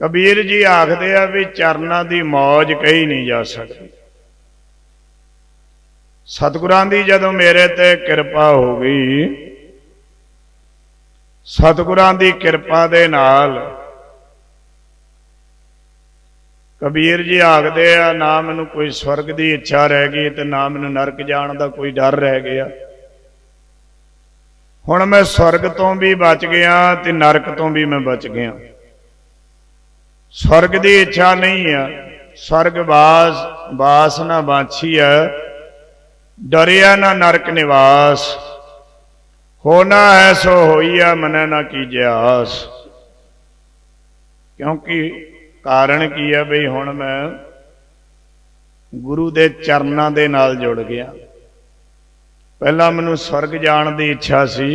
कबीर जी आखते आ भी चरना की मौज कही नहीं जा सकती। सतगुरां दी जदों मेरे ते किरपा हो गई, सतगुरां दी किरपा दे नाल कबीर जी आखते आ ना मैनू कोई स्वर्ग की इच्छा रह गई तो ना मैनू नरक जाण दा कोई डर रह गया। हुण मैं स्वर्ग तो भी बच गया ते नरक तो भी मैं बच गया। स्वर्ग की इच्छा नहीं है, स्वर्ग बास बास ना बाछी है, डरिया ना नरक निवास, होना है सो होइया मनै ना कीजे आस। क्योंकि कारण की है बई हुण मैं गुरु दे चरनां दे नाल जुड़ गया। पहला मैनू स्वर्ग जाण दी इच्छा सी,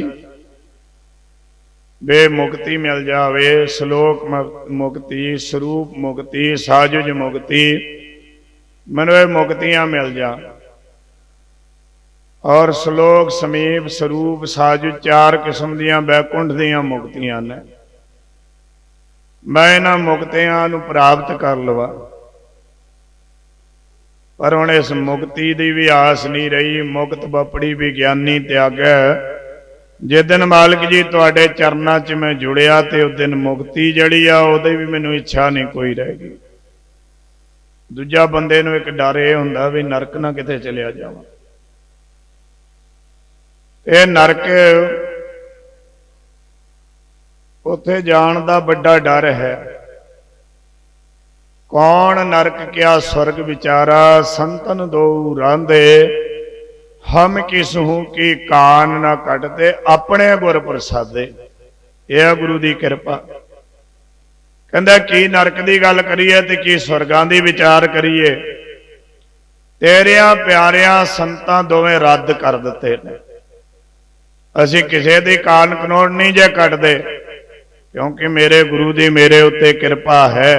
बे मुक्ति मिल जावे, सलोक मुक्ति, स्वरूप मुक्ति, साजुज मुक्ति, मैनू ये मुक्तियां मिल जा। और सलोक समीप स्वरूप साजुज चार किस्म दियां बैकुंठ दियां मुक्तियां ने, मैं इन्हां मुक्तियां नू प्राप्त कर लवा। पर हुण इस मुक्ति की भी आस नहीं रही। मुक्त बपड़ी विज्ञानी त्यागै, जिस दिन मालिक जी तुहाडे चरनां च मैं जुड़िया तो उस दिन मुक्ति जड़ी आ उहदी भी मैनू इच्छा नहीं कोई रह गई। दूजा बंदे नू एक डर यह हुंदा भी नरक ना किते चलिया जावां। ये नरक उत्थे जाण दा बड़ा डर है। कौन नरक क्या स्वर्ग विचारा, संतन दो रांधे, हम किसहू की कान ना कटते, अपने गुर प्रसादे। यह गुरु की कृपा। कहंदा की नरक की गल करिए ते की स्वर्गां दी विचार करिए। तेरिया प्यारिया संतां दोवें रद्द कर दिते ने। असीं किसी दी कान कनोड़ नहीं जे कटदे, क्योंकि मेरे गुरु की मेरे उत्ते कृपा है।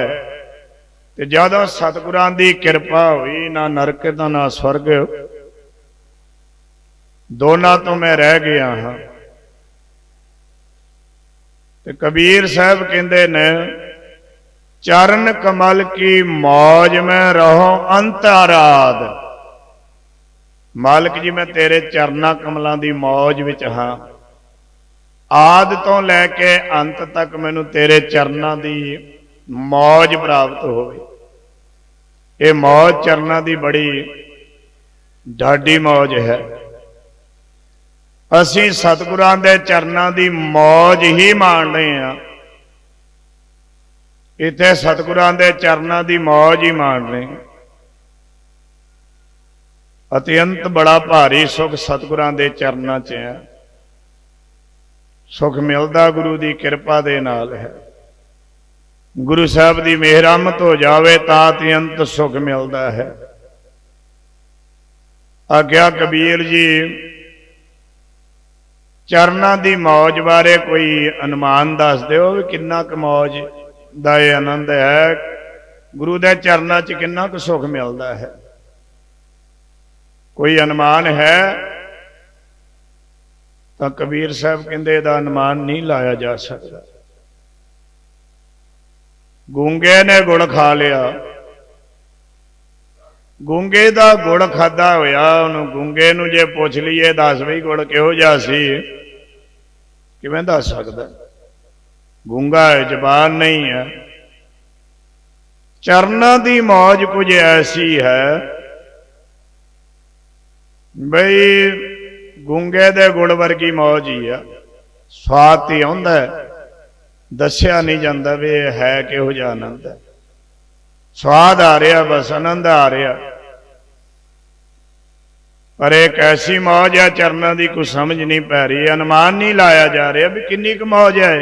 ते जदों सतगुरां दी कृपा हुई, ना नरक दा ना स्वर्ग, दोनों तो मैं रह गया हाँ। ते कबीर साहब कहते ने, चरण कमल की मौज में रहो अंतराद। मालिक जी मैं तेरे चरना कमलों की मौज विच हाँ। आद तो लैके अंत तक मैनू तेरे चरना की मौज प्राप्त होवे। ये मौज चरना की बड़ी ढाडी मौज है। असीं सतगुरां दे चरनां दी मौज ही मान रहे हैं। इत्थे सतगुरां दे चरनां दी मौज ही मान रहे हैं। अत्यंत बड़ा भारी सुख सतगुरां दे चरनां च है। सुख मिलदा गुरु की कृपा दे नाल है। गुरु साहब की मेहरमत हो जावे तां अत्यंत सुख मिलता है। आख्या कबीर जी चरनां दी मौज बारे कोई अनुमान दस दिओ भी किन्ना क मौज दा ये आनंद है। गुरु दे चरनां च किन्ना क सुख मिलता है, कोई अनुमान है? तो कबीर साहब कहंदे इहदा अनुमान नहीं लाया जा सकता। गूंगे ने गुड़ खा लिया, गूंगे दा गुड़ खादा होया, उन्होंने गूंगे नूं जे पुछ लीए दस बई गुड़ किहो जिहा सी, किवें दस सकदा? गूंगा है, जबान नहीं है। चरना की मौज कुछ ऐसी है बई गूंगे दे गुड़ वर्गी मौज ही है। स्वाद ही आउंदा है, दस्या नहीं जाता भी है किहो जिहा आनंद है। स्वाद आ रहा, बस आनंद आ रहा। पर एक ऐसी मौज है चरना की कुछ समझ नहीं पै रही, अनुमान नहीं लाया जा रहा भी किन्नी क मौज है।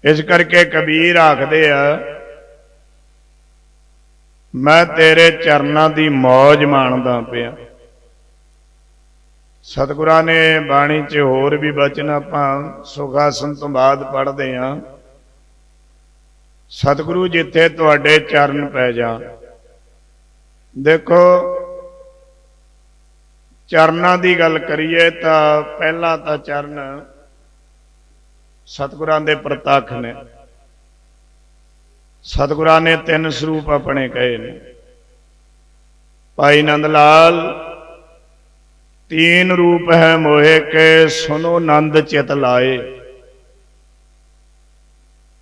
इस करके कबीर आखदे आ, मैं तेरे चरना की मौज माणदा पिया। सतगुरां ने बाणी च होर भी बचन आपां सुखासन तो बाद पढ़ते हैं। सतगुरु जिथे तुहाडे चरण पै जाण। देखो चरनां की गल करिए तो पहला तो चरण सतगुरां दे प्रतख ने। सतगुरां ने 3 ਸਰੂਪ अपने कहे ने। भाई नंद लाल 3 रूप है मोहे के, सुनो नंद चित लाए।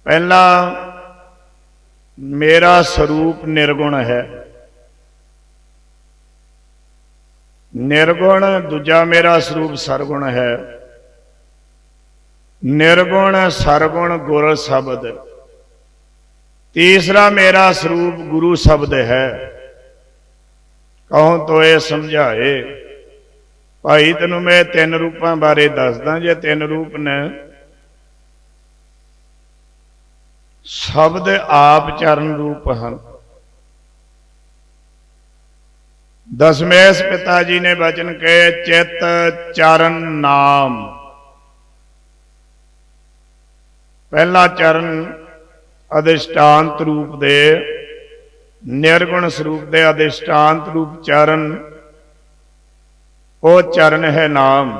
पहला मेरा स्वरूप निर्गुण है, निर्गुण। दूजा मेरा स्वरूप सरगुण है, निर्गुण सरगुण गुर शब्द। तीसरा मेरा स्वरूप गुरु शब्द है। कहूं तो ये समझाए। भाई तेनों मैं 3 रूपों बारे दसदा। जे 3 रूप ने, शब्द आप चरण रूप हैं। दशमेश पिता जी ने वचन कहे, चित चरण नाम। पहला चरण अधिष्ठांत रूप दे, निर्गुण स्वरूप दे अधिष्ठांत रूप चरण, वो चरण है नाम।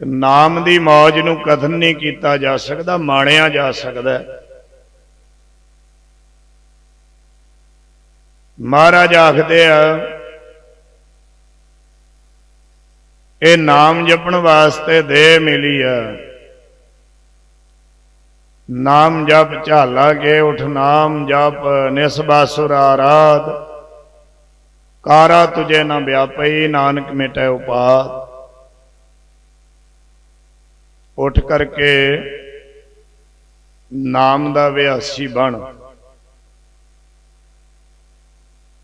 नाम की मौज नूं कथन नहीं किया जा सकता, माणिया जा सकता है। महाराज आखदे आ, ये नाम जपण वास्ते देह मिली है। नाम जप झाला के उठ नाम जप, निसबासुर आराध, कारा तुझे न व्यापई, नानक मिटे उपाध। उठ करके नाम दा अभ्यासी बन।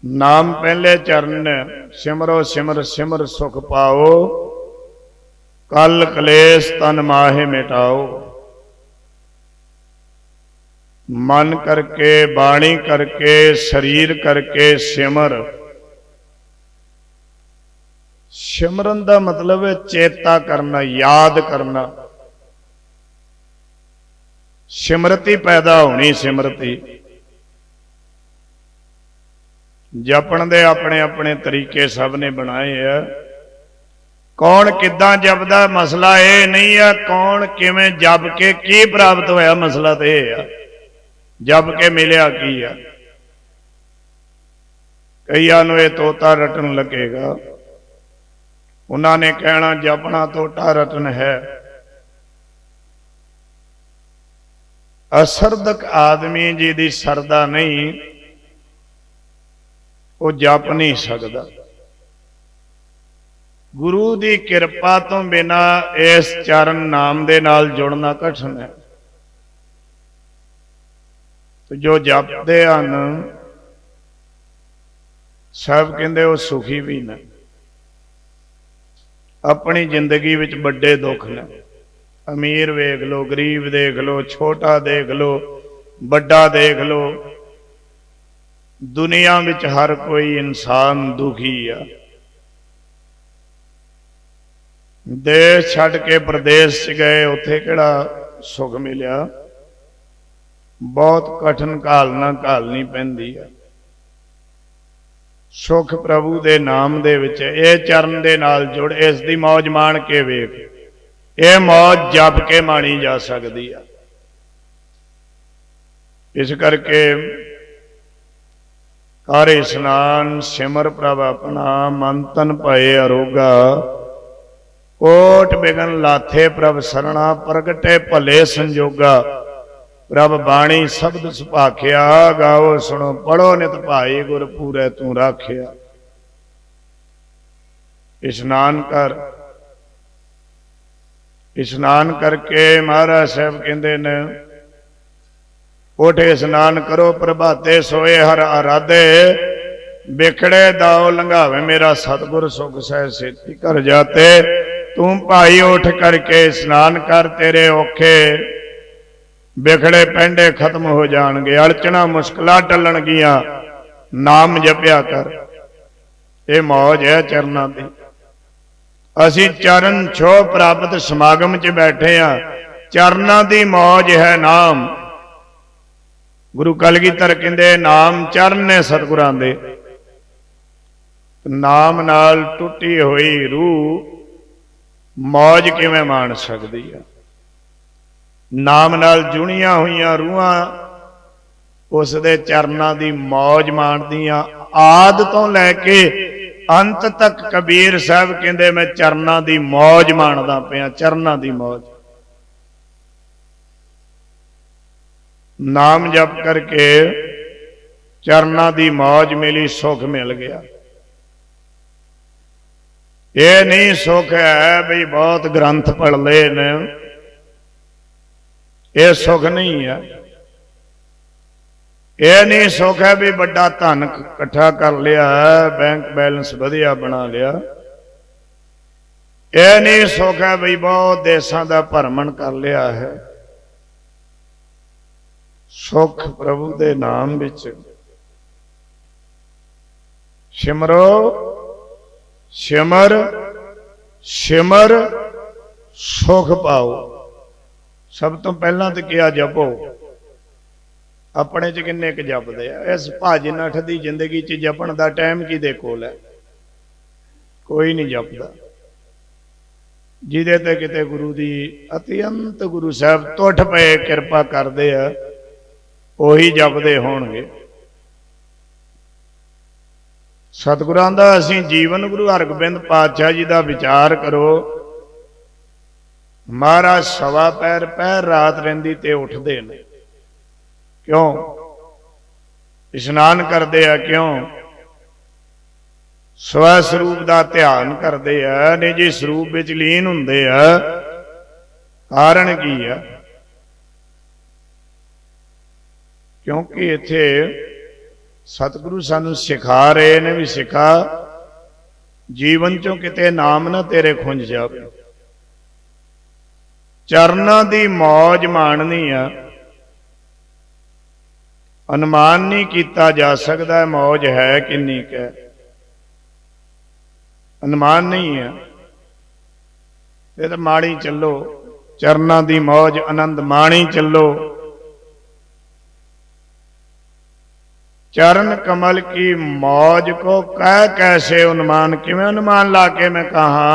नाम पहले चरण, सिमरो सिमर सिमर सुख पाओ, कल कलेश तन माहे मिटाओ। मन करके, बाणी करके, शरीर करके सिमर। सिमरन का मतलब है चेता करना, याद करना। सिमरती पैदा होनी। सिमरती जपण दे अपने अपने तरीके सब ने बनाए है। कौन किदां जपदा मसला ये नहीं है, कौन किवें जप के की प्राप्त होया मसला तो यह है, जप के मिलिया की है। कईयां नूं ये तोता रटन लगेगा, उन्होंने कहना जपना तोता रटन है। असरदक आदमी जी दी सरदा नहीं, वो जप नहीं सकता। गुरु की कृपा तो बिना इस चरण नाम दे नाल जुड़ना कठिन है। तो जो जपते हैं सब कहते वो सुखी भी ने। अपनी जिंदगी विच बड़े दुख ने। अमीर वेख लो, गरीब देख लो, छोटा देख लो, बड़ा देख लो, दुनिया विच हर कोई इंसान दुखी है। देश छड़ के प्रदेश च गए, उत्थे किहड़ा सुख मिलिया। बहुत कठिन घालना घालनी पैंदी है। सुख प्रभु दे नाम दे विच, ये चरण दे नाल जुड़, इस दी मौज माण के वेख। ये मौज जप के माणी जा सकती है। इस करके कर स्नान सिमर प्रभ अपना, मन तन भये अरोगा। कोट बिघन लाथे प्रभ सरना, प्रगटे भले संजोगा। प्रभ बाणी शब्द सुभाखिया, गाओ सुनो पढ़ो नित भाई, गुर पूरे तू राखिया। स्नान कर। स्नान करके महाराज साहब कहते ने, उठे स्नान करो प्रभाते, सोए हर आराधे। बिखड़े दाओ लंघावे मेरा सतगुर, सुख सह सेती कर जाते। तू भाई उठ करके स्नान कर, तेरे औखे बिखड़े पेंडे खत्म हो जाएंगे, अड़चना मुश्किल टलणगियां। नाम जपिया कर। ये मौज है चरना की। असी चरण छो प्राप्त समागम च बैठे हाँ, चरना की मौज है नाम। गुरु कलगीधर कहते नाम चरण ने सतगुरां दे। नाम नाल टुटी हुई रूह मौज किवें माण सकदी है। नाम नाल जुड़ियां हुई रूहां उस दे चरनां दी मौज माणदियां। आद तो लैके अंत तक कबीर साहब कहंदे मैं चरनां दी मौज माणदा पिया, चरनां दी मौज। नाम जप करके चरनां दी मौज मिली, सुख मिल गया। ये नहीं सुख है भी बहुत ग्रंथ पढ़ ले ने, ये सुख नहीं है। ये नहीं सुख है भी बड़ा धन इकट्ठा कर लिया है, बैंक बैलेंस वधिया बना लिया। ये नहीं सुख है भी बहुत देशों का भ्रमण कर लिया है। सुख प्रभु दे नाम विच सिमरो, सिमर सिमर सुख पाओ। सब तो पहला तो क्या जपो। अपने च किन्ने क जपदे आ। इस भज नठ दी जिंदगी च जपण दा टाइम किहदे कोल है? कोई नहीं जपदा। जिहदे ते किते गुरु दी अत्यंत गुरु साहब टुट पे किरपा करदे आ, ਉਹੀ जपदे होणगे। सतगुरां दा असीं जीवन गुरु हरगोबिंद पातशाह जी दा विचार करो। महाराज सवा पैर पैर रात रहिंदी ते उठदे ने, क्यों? इशनान करदे आ, क्यों? स्व स्वरूप दा ध्यान करदे आ, निजी स्वरूप विच लीन हुंदे आ। कारण की है? क्योंकि इत्थे सतगुरु सानू सिखा रहे ने भी सिखा जीवन चों किते नाम ना तेरे खुंज जावे। चरना दी मौज माणनी आ, अनुमान नहीं किया जा सकता मौज है किन्नी क, अनुमान नहीं है। ये तो माणी चलो, चरना दी मौज आनंद माणी चलो। चरण कमल की मौज को कह कैसे अनुमान, किवें अनुमान ला के मैं कहा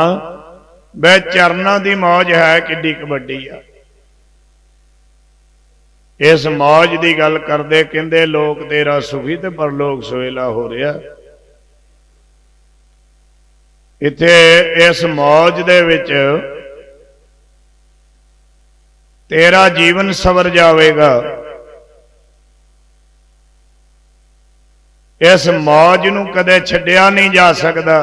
वे चरना दी मौज है किड्डी कबड्डी आ। इस मौज की गल करदे कहंदे लोक तेरा सुखी ते परलोक सोहेला हो रहा। इत्थे इस मौज दे विच तेरा जीवन सवर जावेगा। इस मौज नूं कदे छड्डिया नहीं जा सकता।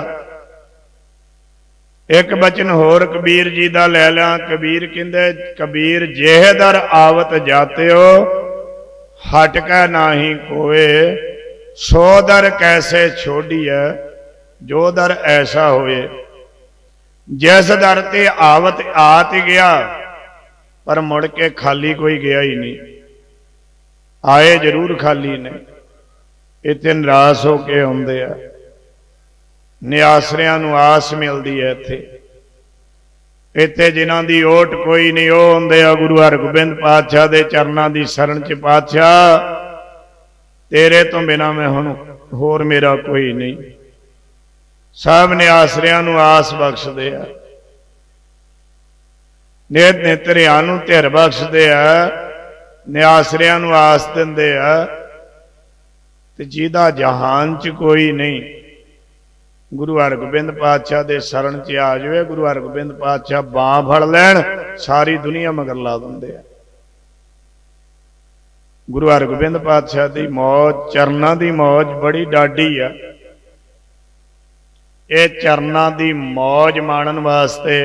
एक बचन होर कबीर जी दा लै ला। कबीर कहंदे कबीर जेह दर आवत जाते हो हट कै नाही कोए, सो दर कैसे छोड़िए जो दर ऐसा होए। जिस दर ते आवत आत गया पर मुड़ के खाली कोई गया ही नहीं। आए जरूर खाली ने, इत्थे निराश होके आउंदे आ। निआसरियां नूं आस मिलदी है। इत्थे जिन्हां दी ओट कोई नहीं, वो हुंदे आ गुरु हरगोबिंद पातशाह दे चरनां दी शरण च। पातशाह तेरे तो बिना मैं हुण होर मेरा कोई नहीं। सब निआसरियां नूं आस बख्शदे आ, नेत नेतरियां नूं धिर बख्शदे आ, निआसरियां नूं आस दिंदे आ। जिहदा जहान च कोई नहीं गुरु हरगोबिंद पातशाह दे शरण च आ जाए, गुरु हरगोबिंद पातशाह बांह फड़ लैण सारी दुनिया मगर ला दिंदे आ। गुरु हरगोबिंद पातशाह दी मौज, चरनां दी मौज बड़ी डाढी आ। ये चरनां दी मौज माणन वास्ते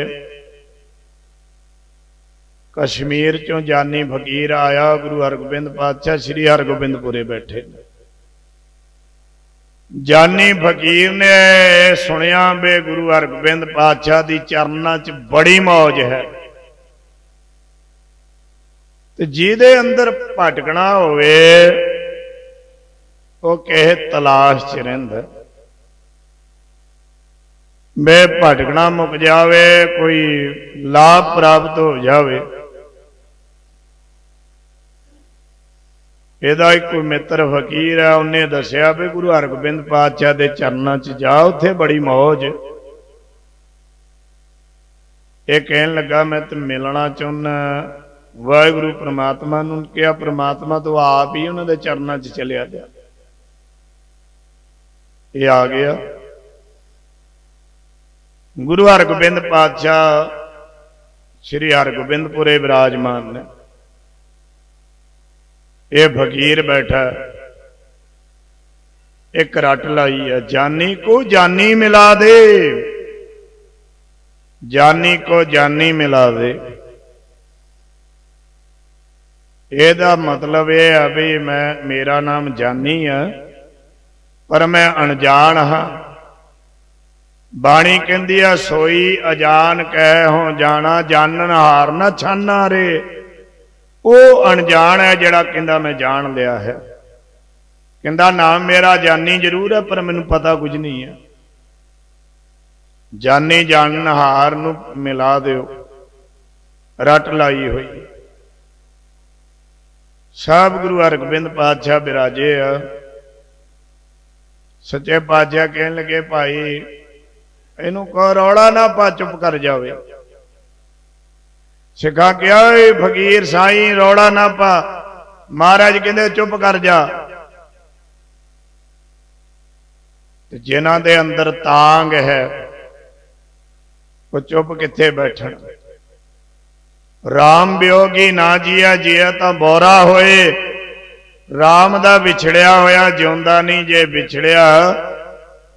कश्मीर चों जानी फकीर आया। गुरु हरगोबिंद पातशाह श्री हरगोबिंदपुरे बैठे। जानी फकीर ने सुनिया बे गुरु हरगोबिंद पातशाह दी चरनां च बड़ी मौज है, ते जिहदे अंदर भटकना होवे वो किसे तलाश च रहिंदा। बे भटकना मुक जावे, कोई लाभ प्राप्त हो जावे। ਇਹਦਾ एक कोई मित्र फकीर है, उन्हें दसिया भी गुरु हरगोबिंद पातशाह के चरणों च जा, उत्थे बड़ी मौज। ये कहन लगा मैं तो मिलना चाहना, ਵਾਹਿਗੁਰੂ परमात्मा ਨੂੰ ਕਿਹਾ, परमात्मा तो आप ही उन्होंने चरणों 'ਚ चलिया गया। ये आ गया गुरु हरगोबिंद पातशाह श्री हरगोबिंदपुरे विराजमान ने। ये फकीर बैठा, एक रट लाई है, जानी को जानी मिला दे, जानी को जानी मिला दे। ਇਹਦਾ मतलब यह है भी मैं, मेरा नाम जानी है पर मैं अनजान हाँ। बाणी कहती है सोई अजान कह हो जाना, जानन हार ना छाना रे। वो अनजान है जड़ा कहता मैं जान लिया है। कहता नाम मेरा जानी जरूर है पर मैनू पता कुछ नहीं है। जानी जानन हार नू मिला दो, रट लाई हुई। सब गुरु हरगोबिंद पातशाह बिराजे आ। सच्चे पातशाह कहन लगे भाई इनू कहो रौला ना पा, चुप कर जावे। सिखा क्या फकीर साई रौला ना पा। महाराज कहते चुप कर जा। जिन्हां दे अंदर तांग है वो चुप किथे बैठन। राम वियोगी ना जिया, जिया तो बोरा होए। राम दा विछड़िया होया जिउंदा नहीं, जे विछड़िया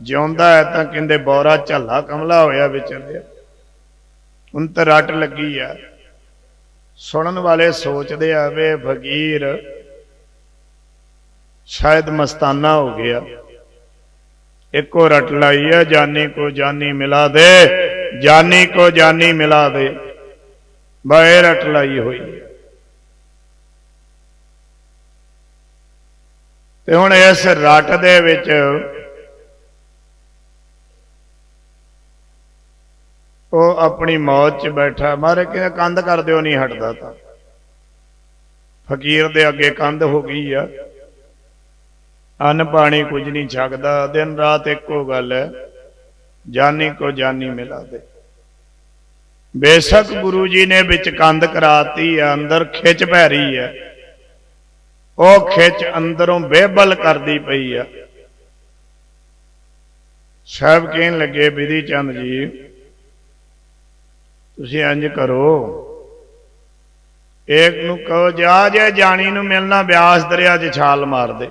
जिउंदा है तो कहंदे बोरा झल्ला कमला होया विचलिया। उन तो रट लगी है। सुनन वाले सोचते आ वे फकीर शायद मस्ताना हो गया। एको रट लाई है, जानी को जानी मिला दे, जानी को जानी मिला दे। बाए रट लाई हुई। ते हुण इस रट दे विच वो अपनी मौज च बैठा। मारे कहते कंध कर दो, नहीं हटदा। था फकीर दे अगे कंध हो गई है। अन्न पानी कुछ नहीं छकदा। दिन रात एको गल है, जानी को जानी मिला दे। बेशक गुरु जी ने बिच कंध कराती है, अंदर खिच पै रही है। वो खिच अंदरों बेबल करती पई है। साहब कहन लगे बिधि चंद जी तुसी इंज करो, एक नू कहो जा जे जानी नू मिलना ब्यास दरिया च छाल मार दे,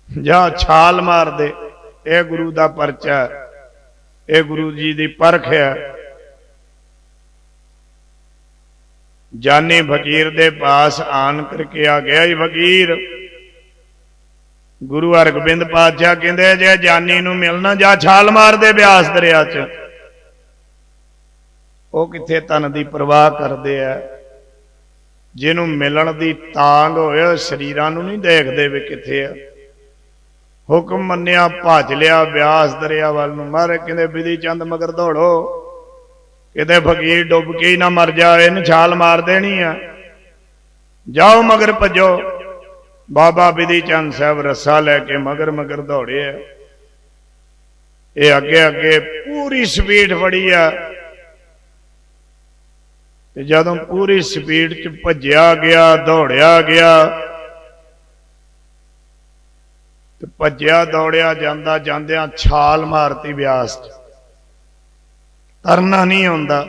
जा छाल मार दे। यह गुरु का परचा, यह गुरु जी की परख है। जानी फकीर दे पास आन करके आ गया। ही फकीर गुरु हरगोबिंद पातशाह कहते जे जानी नू मिलना जा छाल मार दे ब्यास दरिया च। वो किथे तन की परवाह करते है। जिन्हों मिलन की तांग होए शरीरां नू नहीं देखते भी किथे है। हुक्म मन्निया, भज लिया ब्यास दरिया वाल नू। मारे कहते बिधि चंद मगर दौड़ो, किते फकीर डुब के ही ना मर जाए, इन छाल मार देनी है। जाओ मगर भजो। बाबा बिधि चंद साहब रस्सा लैके मगर मगर दौड़े है। ये अगे अगे पूरी स्पीड फड़ी है। जदों पूरी स्पीड च भज्या गया, दौड़िया गया, तो भज्या दौड़िया जांदा जांदियां छाल मारती ब्यास च। तरना नहीं आउंदा,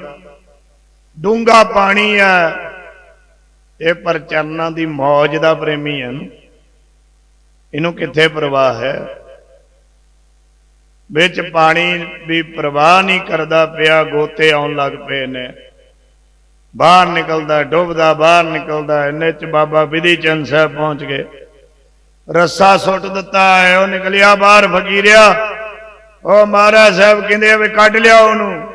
डूंगा पानी है। ये पर चरना की मौज का प्रेमी है ना, इनू किथे परवाह है। बिच पानी भी परवाह नहीं करता पिया, गोते आउण लग पे ने। बाहर निकलता डुबदा, बाहर निकलता। इन्ने च बाबा बिधि चंद साहब पहुंच गए। रस्सा सुट दिता है, वह निकलिया बाहर। फकीरिया ओ महाराज साहब कहते भी कढ़ लिया उन्होंने।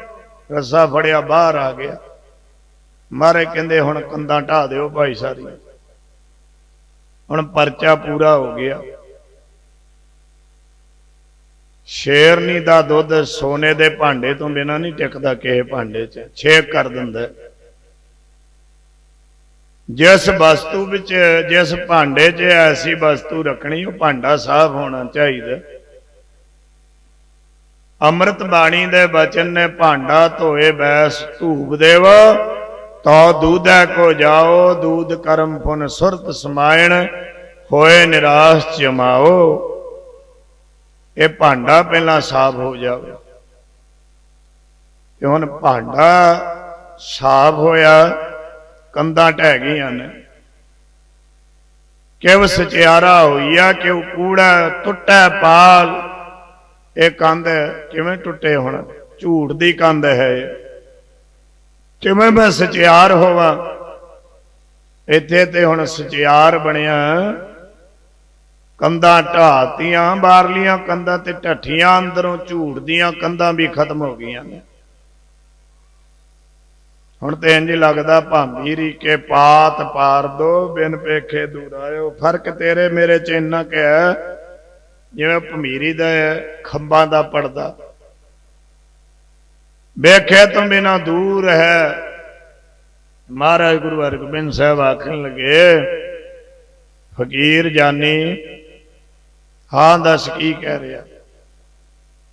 रस्सा फड़िया बाहर आ गया। मारे कहते हुण कंधा ढा दो भाई सारी, हुण परचा पूरा हो गया। शेरनी दा दुध सोने दे भांडे तो बिना नहीं टिकदा, किसे भांडे च छेक कर दिंदा। जिस वस्तु विच जिस भांडे च ऐसी वस्तु रखनी, वो भांडा साफ होना चाहिए। अमृत बाणी दे बचन ने भांडा धोए बैस धूप देव, तो दूधै को जाओ, दूध कर्म पुन सुरत समायण, होए निराश जमाओ। ये भांडा पहला साफ हो जाए। ते हुण भांडा साफ होया, कंधां ढह गईयां ने, किव सचियारा होई आ, किव कूड़ा टुटा पाल। ये कंध किवें टुटे, हुण झूठ दी कंध है, किवें मैं सचियार होवां। इत्थे ते हुण सचियार बनिया, कंधां ढातियां, बाहरलियां कंधां ते ढठियां, अंदरों झूठ दियां कंधां भी खत्म हो गईयां ने। हुण ते इंज लगदा भांबी रीके पात पार दो, बिन पेखे दूर आयो। फर्क तेरे मेरे च इन्ना क है जिवें भमीरी दा खंबां दा पड़दा, वेखे तो बिना दूर है। महाराज गुरु हरगोबिंद साहब आखन लगे, फकीर जानी हाँ दस की कह रहा।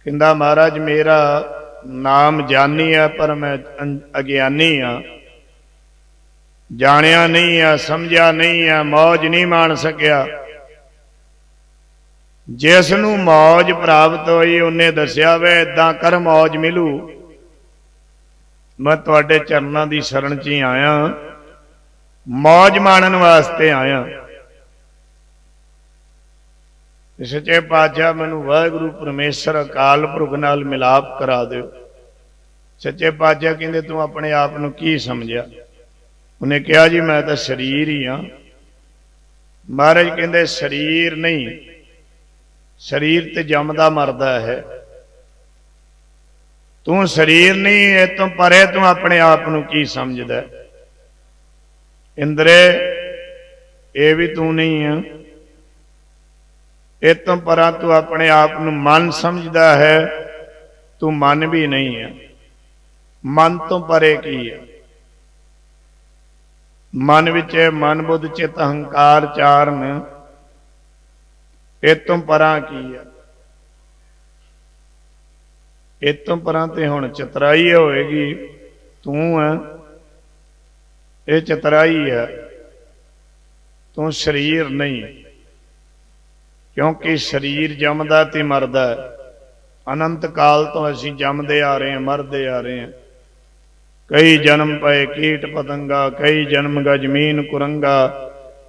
कहंदा महाराज मेरा नाम जानी है, पर मैं अज्ञानी हाँ, जानिया नहीं है, समझा नहीं है, मौज नहीं मान सकिया। जिसनू मौज प्राप्त हुई उन्हें दसिया वे इदां कर मौज मिलू। मैं तुहाडे चरनां दी शरण च ही आया, मौज माणन वास्ते आया। सच्चे पातशाह मैनू वाहिगुरू परमेश्वर अकाल पुरख नाल मिलाप करा दिओ। सच्चे पातशाह कहंदे तू अपने आप नू की समझिया? उन्हें कहा जी मैं तो शरीर ही हाँ। महाराज कहंदे शरीर नहीं, शरीर ते जमदा मरदा है, तू शरीर नहीं, ए तो परे तू अपने आप नू की समझदा? इंद्रे ये भी तू नहीं है, ए तो परा तू अपने आप नू मन समझदा है, तू मन भी नहीं है। मन तो परे की है? मन विच मन बुद्ध चित अहंकार चार ने, ए तो परा की है? ए तो परा ते हुण चतराई होएगी, तू है ये चतराई है, तू शरीर नहीं। क्योंकि शरीर जमदा ते मरदा है। अनंत काल तो असीं जमदे आ रहे हैं, मरदे आ रहे हैं। कई जन्म पए कीट पतंगा, कई जन्म गजमीन कुरंगा,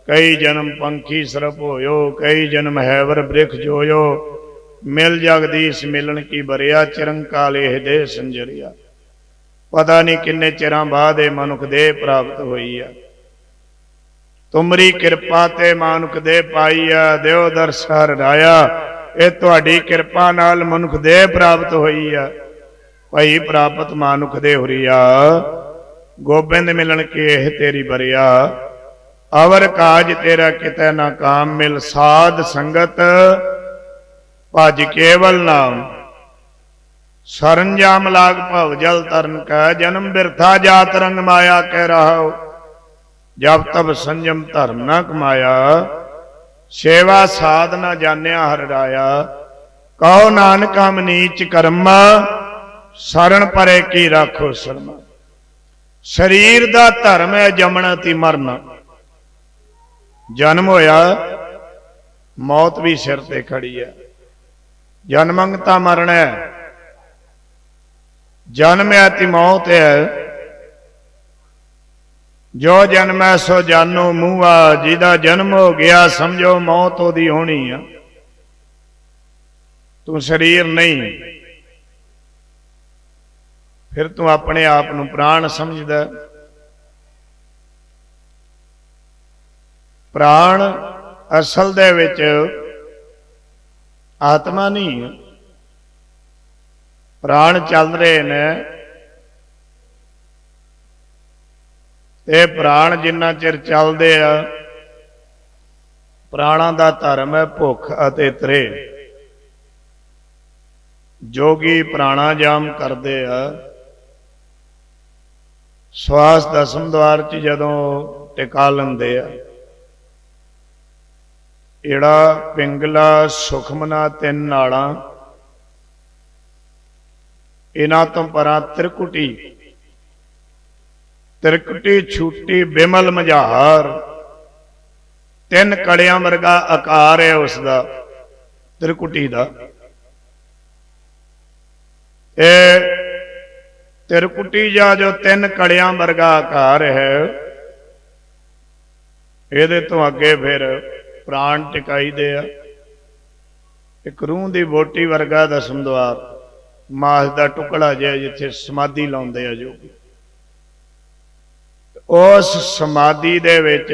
कई जन्म पंखी सरप होयो, कई जन्म हैवर वृक्ष जोयो। मिल जगदीश मिलन की बरिया, चिरंकाल एह देह संजरिया। पता नहीं किन्ने चिरां बाद ए मनुख देह प्राप्त होई है। तुमरी किरपा ते मानुख देह पाई है, देव दर्श हराया। ये तुहाडी किरपा नाल मनुख देह प्राप्त होई है। भाई प्राप्त मानुख दे हुरिया, गोबिंद मिलन के एह तेरी बरिया। अवर काज तेरा कितै ना काम, मिल साध संगत भज केवल नाम। सरंजाम लाग भव जल तरन का, जन्म बिरथा जात रंग माया कह रहा हो। जब तब संयम धर्म न कमाया, सेवा साधना जानिया हर राया। कहो नानक हम नीच कर्मा, शरण परे की राखो शर्मा। शरीर दा धर्म है जमना ती मरना। जन्म होया, मौत भी सिर ते खड़ी है। जन्मंगता मरना है, जन्म है ती मौत है। जो जन्म है सो जानो मूआ, जिदा जन्म हो गया समझो मौत ओदी होनी है। तू शरीर नहीं, फिर तू अपने आप नू प्राण समझदा। प्राण असल दे विच आत्मा नहीं है। प्राण चल रहे ने, ते प्राण जिन्ना चिर चलदे आ, प्राणा दा धर्म है भुख अते त्रे। जोगी प्राणायाम करते आ, श्वास दसम द्वार च जदों टिका लेंदे आ, एड़ा पिंगला सुखमना तीन नाड़ा, इन्हां तो परां त्रिकुटी त्रिकुटी छूटी बिमल मझार, तीन कड़ियां वर्गा आकार है उसका त्रिकुटी का। त्रिकुटी जा जो तीन कड़ियां वर्गा आकार है, ये तो अगे फिर प्राण टिकाई दे। एक रूह की बोटी वर्गा दसम द्वार, मास का टुकड़ा जिहा जिथे समाधि लाउंदे आ जो, उस समाधि दे विच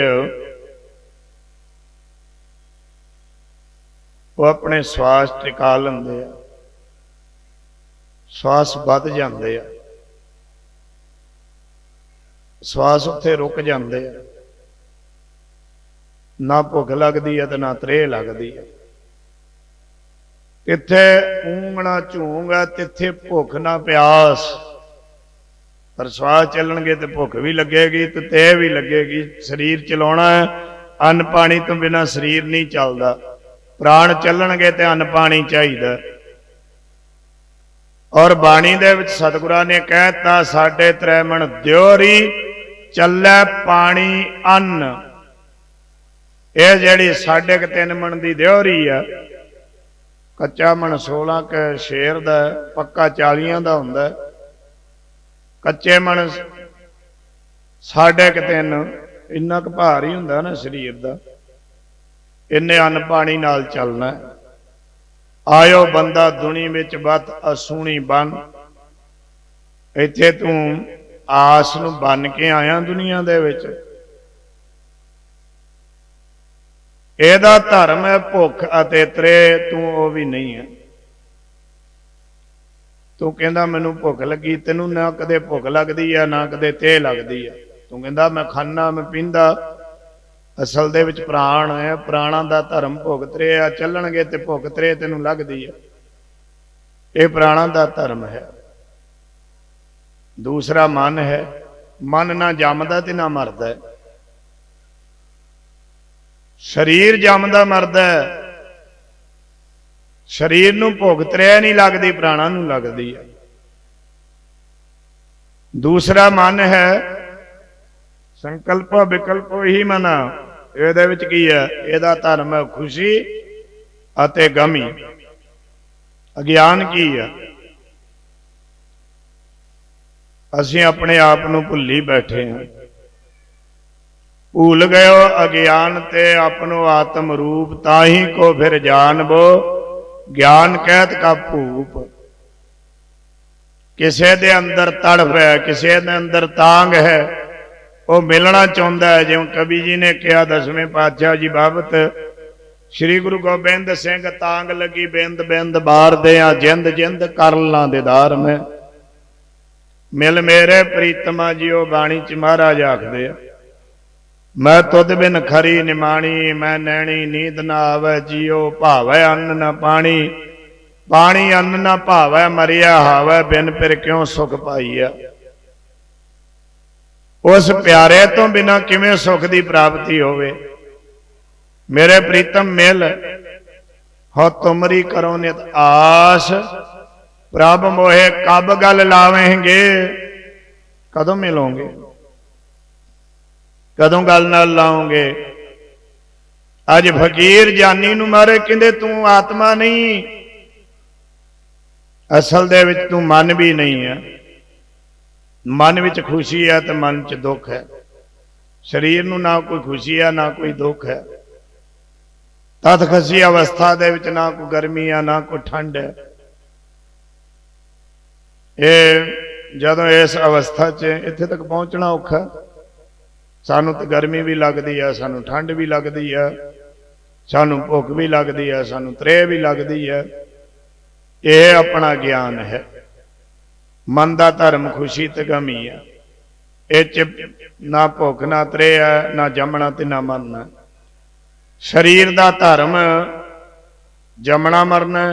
वो अपने श्वास टिका लेंदे आ, श्वास बध जाते आ, श्वास उत्थे रुक जाते आ, ना भुख लगती है तो ना त्रेह लगती है। तिथे ऊंग ना झूंग है, तिथे भुख ना प्यास। पर श्वास चलणगे तो भुख भी लगेगी तो तेह भी लगेगी। शरीर चलाउणा है, अन्न पानी तो बिना शरीर नहीं चलता। प्राण चलणगे तो अन्न पानी चाहिए। और बाणी दे विच सतगुरां ने कहता, साढ़े त्रै मन दियोरी चलै पानी अन्न। यह जिहड़ी साढ़े क 3 मन की दियोरी है, कच्चा मन 16 क शेर दा, पक्का 40 दा हुंदा। कच्चे मन साढ़े क 3, इन्ना क भार ही हुंदा ना शरीर दा। इन्ने अन्न पानी नाल चलना। आयो बंदा दुनी विच बत असूनी बन। इत्थे तू आस नूं बन के आया दुनिया दे विच। एदा धर्म है भुख अते त्रे, तू वो भी नहीं है। तू कहंदा मैनू भुख लगी, तेनू ना कदे भुख लगदी है ना कदे तेह लगदी है। तू कहंदा मैं खाना मैं पींदा। असल दे विच प्राण है, प्राणा दा धर्म भुख त्रे आ। चलणगे ते भुख त्रे तेनू लगदी है, ये प्राणा दा धर्म है। दूसरा मन है, मन ना जमदा ते ना मरदा। शरीर जमदा मरदा, शरीर नूं भुख त्रे नहीं लगदी, प्राणा नूं लगदी है। दूसरा मन है संकल्प विकल्प ही मना। ਇਹਦੇ ਵਿੱਚ ਕੀ ਹੈ? ਇਹਦਾ ਧਰਮ ਹੈ खुशी ਅਤੇ ਗਮੀ। अज्ञान की है? ਅਸੀਂ अपने आप ਨੂੰ ਭੁੱਲੀ बैठे हैं। भूल गयो अज्ञान ते अपनो आत्म रूप, ताही को फिर जानबो ज्ञान कहत का भूप। किसे दे अंदर तड़फ है, किसे दे अंदर तांग है, वो मिलना चाहता है। जिवें कवि जी ने कहा 10वें पातशाह जी बाबत, श्री गुरु गोबिंद सिंह तांग लगी बिंद बिंद बार दिया, जिंद जिंद कर ला दीदार में। मिल मेरे प्रीतमा जी, वो बाणी च महाराज आखदे आ, मैं तुद बिन खरी निमाणी, मैं नैणी नींद ना आवे जियो, भावै अन्न ना पानी, पानी अन्न ना भावै, मरिया हावै बिन फिर क्यों सुख पाईया। उस प्यारे तो बिना किवें सुख की प्राप्ति होवे। मेरे प्रीतम मिल हो तुमरी करो नित आस, प्रभ मोहे कब गल लावेंगे। कदों मिलोगे, कदों गल नाल लाओगे। अज फकीर जानी नूं मारे कहंदे तू आत्मा नहीं, असल दे विच तू मन भी नहीं है। मन विच खुशी है तो मन च दुख है। शरीर नूं ना कोई खुशी है ना कोई दुख है। तत खसी अवस्था दे विच ना कोई गर्मी है ना कोई ठंड है। ये जदों इस अवस्था च इत्थे तक पहुंचना औखा। सानू तो गर्मी भी लगती है, सानू ठंड भी लगती है, सानू भुख भी लगती है, सानू त्रेह भी लगती है। यह अपना ज्ञान है। मन का धर्म खुशी ते गमी है। ये ना भुख ना त्रेह है, ना जमना ते ना मरना। शरीर का धर्म जमना मरना,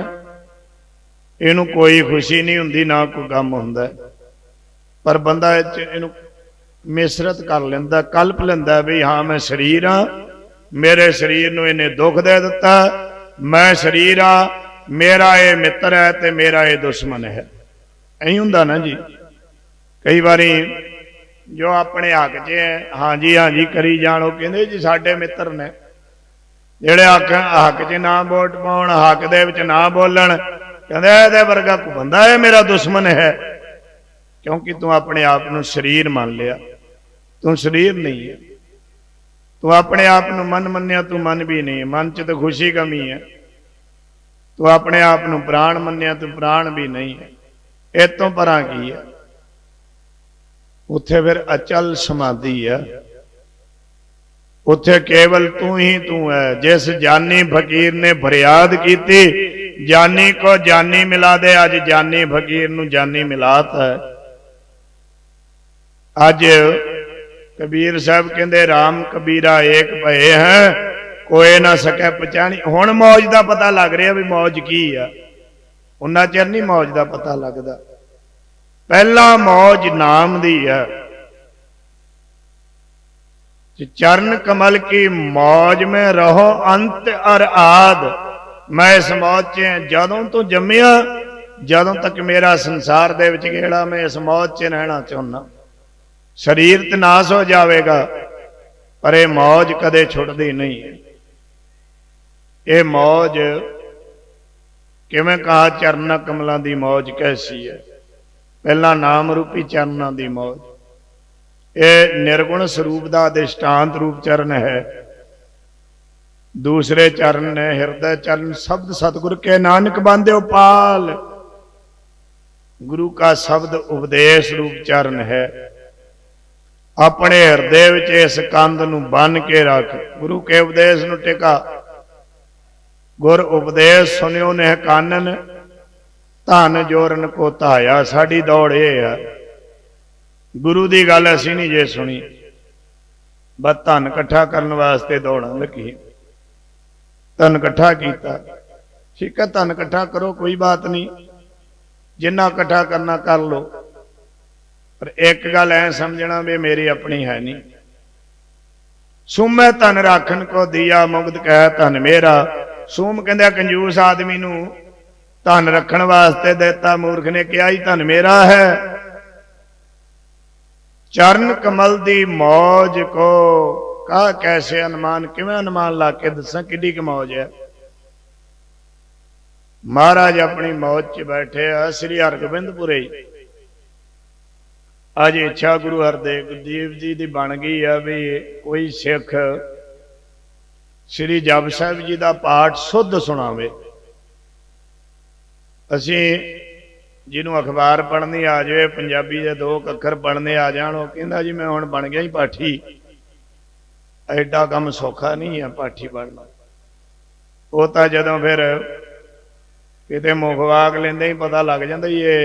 इनू कोई खुशी नहीं हुंदी ना कोई गम हुंदा। पर बंदा इनू मिसरत कर लेंदा, कल्प लेंदा भी हाँ मैं शरीर हाँ, मेरे शरीर नूं इन्हें दुख दे दिता, मैं शरीर हाँ, मेरा ये मित्र है ते मेरा ये दुश्मन है। ऐ हुंदा ना जी। कई बारी जो अपने हक च हाँ जी करी जान। वो कहते जी साडे मित्र ने जेड़े हक च ना वोट पाउण, हक दे विच ना बोलन, कहंदे इहदे वर्गा कोई बंदा है मेरा दुश्मन है। क्योंकि तू अपने आप को शरीर मान लिया, तू शरीर नहीं है। तू अपने आप को मन मन्या, तू मन भी नहीं है। मन च तो खुशी कमी है। तू अपने आप को प्राण मन्या, तू प्राण भी नहीं है। इस तो परां की है? उत्थे फिर अचल समाधि है। उत्थे केवल तू ही तू है। जिस जानी फकीर ने फरियाद की थी, जानी को जानी मिला दे, अज जानी फकीर नू जानी मिलात है। अज कबीर साहब कहते राम कबीरा एक भये है, कोई ना सके पहचानी। हुण मौज का पता लग रहा भी मौज की है, उन्ना चिर नहीं मौज का पता लगता। पहला मौज नाम दी है। चरण कमल की मौज में रहो अंत और आद। मैं इस मौज च जदों तो जम्मिया, जदों तक मेरा संसार दे विच गेड़ा, मैं इस मौज च रहना चाहुंदा। शरीर तो नाश हो जाएगा, पर यह मौज कदे छुटती नहीं है। ये मौज किवें कहा, चरना कमलों की मौज कैसी है? पहला नाम रूपी चरना की मौज। ये निर्गुण स्वरूप का अधिष्ठांत रूप चरण है। दूसरे चरण ने हृदय चरण शब्द सतगुर के नानक बांधे पाल। गुरु का शब्द उपदेश रूप चरण है। अपने हृदय विच इस कंध नूं बन के रख। गुरु के उपदेश नूं टिका। गुर उपदेश सुनियो ने कानन, धन जोरन को धाया। साडी दौड़ ये है, गुरु की गल असी नहीं जे सुनी, बस धन इकट्ठा करने वास्ते दौड़न लगी। धन इकट्ठा किया, ठीक है, धन इकट्ठा करो, कोई बात नहीं, जिन्ना इकट्ठा करना कर लो। पर एक गल ऐ समझना भी मेरी अपनी है नहीं। सुमै धन राखन को दिया, मुगत कह धन मेरा। सूम कहंदे कंजूस आदमी नूं धन रखण वास्ते देता, मूर्ख ने कहा ही धन मेरा है। चरण कमल दी मौज को कहा कैसे अनुमान, किवें अनुमान ला के दसां किड्डी क मौज है। महाराज अपनी मौज च बैठे आ श्री हरगोबिंदपुरे। अज इच्छा गुरु हरदेव जी की बन गई है भी कोई सिख श्री जप साहिब जी का पाठ शुद्ध सुनावे। असी जिन्हों अखबार पढ़नी आ जाए, पंजाबी के 2 अखर पढ़ने आ जान, वो कहता जी मैं हुण बन गया ही पाठी। एडा काम सौखा नहीं है पाठी बनना। वो तो जदों फिर किते मुखवाक लेंदे ही पता लग जाता ये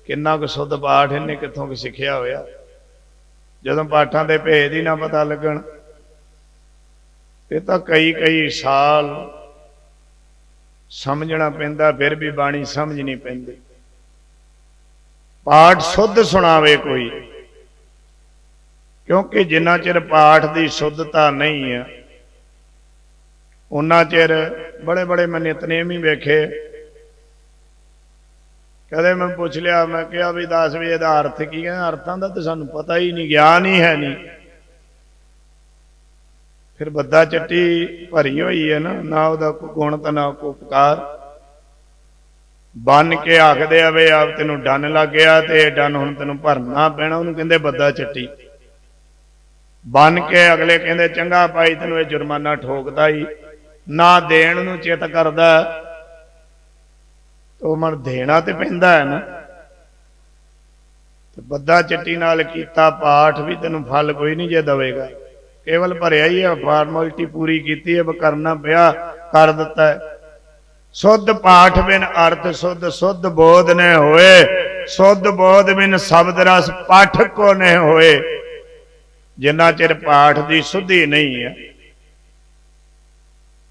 किन्ना कुछ शुद्ध पाठ इन्हें कितों की सिखिया होया। जदों पाठां दे भेद ही ना पता लगन, ये तो कई कई साल समझना पैंदा, फिर भी बाणी समझ नहीं पैंदी। पाठ शुद्ध सुनावे कोई, क्योंकि जिन्ना चिर पाठ की शुद्धता नहीं है उन्ना चिर बड़े बड़े मैं नितनेम ही वेखे। कदे मैं पूछ लिया, मैं क्या भी दस भी इहदा अर्थ की है? अर्थां दा तो सानूं पता ही नहीं, ज्ञान ही है नहीं। फिर बद्दा चट्टी भरी हुई है ना उहदा कोई गुण तो ना कोई उपकार। बन के आखदे आ वे आप तेनों डन लग गया, ते डन हुण तेनों भरना पैना, उहनूं कहंदे बद्दा चट्टी। बन के अगले कहंदे चंगा भाई तेनों ये जुर्माना ठोकदा ही ना, देण नूं चित करदा तो मन देना तो पैंदा है ना। तो बद्दा चट्टी नाल कीता पाठ भी तेनों फल कोई नहीं जे दवेगा, केवल भरिया ही है, फॉर्मैलिटी पूरी की है, करना पिया कर दिता है। शुद्ध पाठ बिन अर्थ शुद्ध, शुद्ध बोध ने होए, शुद्ध बोध बिन शब्द रस पाठक को ने होए। जिन्ना चिर पाठ की शुद्धि नहीं है,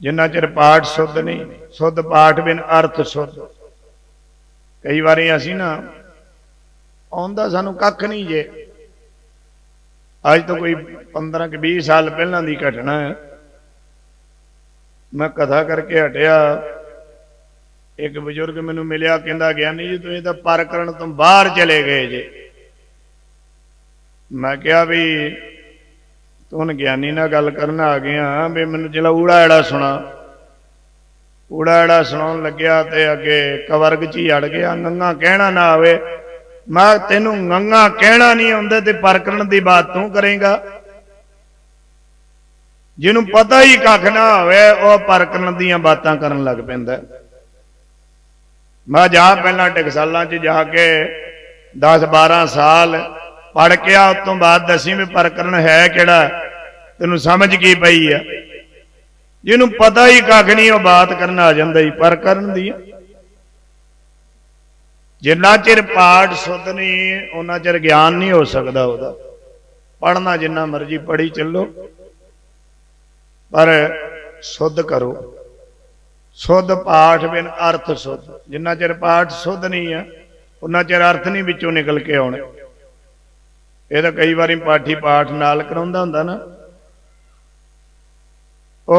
जिन्ना चिर पाठ शुद्ध नहीं, शुद्ध पाठ बिन अर्थ शुद्ध। कई बार असी ना आउंदा सानू कख नहीं जे। अज तो कोई 15 के 20 साल पहला की घटना है। मैं कथा करके हटिया, एक बजुर्ग मैनू मिलिया, कहता ज्ञानी जी तुसीं तां पर करन तो बाहर चले गए जे। मैं क्या भी तू हुण ज्ञानी नाल गल करन आ गया भी मैनूं जिहड़ा ऊड़ा एड़ा सुना, ऊड़ा एड़ा सुनाउण लग्या ते अगे कवर्ग च ही अड़ गया। गंगा कहना ना आवे। मैं तेनूं गंगा कहना नहीं आउंदा ते परकरण दी बात तू करेगा। जिन्हों पता ही कख ना होवे वह परकरण दीयां बातां करन लग पैंदा। मैं जा पहला टकसालां च जाके 10-12 साल पढ़ के आ, उस तो बाद दसी भी परकरण है किहड़ा, तेनूं समझ की पई है। जिन्हों पता ही कख नहीं वह बात करन आ जांदा ही परकरण दी। जिन्ना चिर पाठ सुध नहीं उन्ना चिर ज्ञान नहीं हो सकता। वह पढ़ना जिन्ना मर्जी पढ़ी चलो पर शुद्ध करो। शुद्ध पाठ बिन अर्थ शुद्ध। जिन्ना चिर पाठ शुद्ध नहीं है उन्ना चिर अर्थ नहीं विचों निकल के आने। ये तो कई बार पाठी पाठ नाल कराउंदा हुंदा ना, वो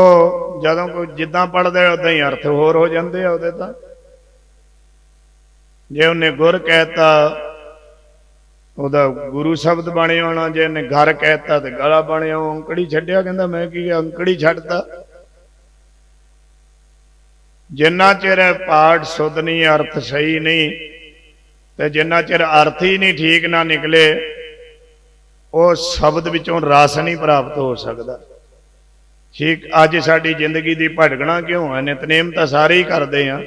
जदों कोई जिद्दां पढ़दा उदां ही अर्थ होर हो जांदे आ उहदे। तां जे उन्हें गुर कहता ਉਹਦਾ गुरु शब्द बने आना, जे ने घर कहता तो गला बने अंकड़ी छड्डिया। कहंदा मैं की अंकड़ी छड्डता। जिन्ना चिर पाठ शुद्ध नहीं, अर्थ सही नहीं, तो जिन्ना चिर अर्थ ही नहीं ठीक ना निकले वो शब्द विचों रस नहीं प्राप्त हो सकता। ठीक अज साडी जिंदगी दी भटकना क्यों है? नितनेम तो सारे ही करते हैं,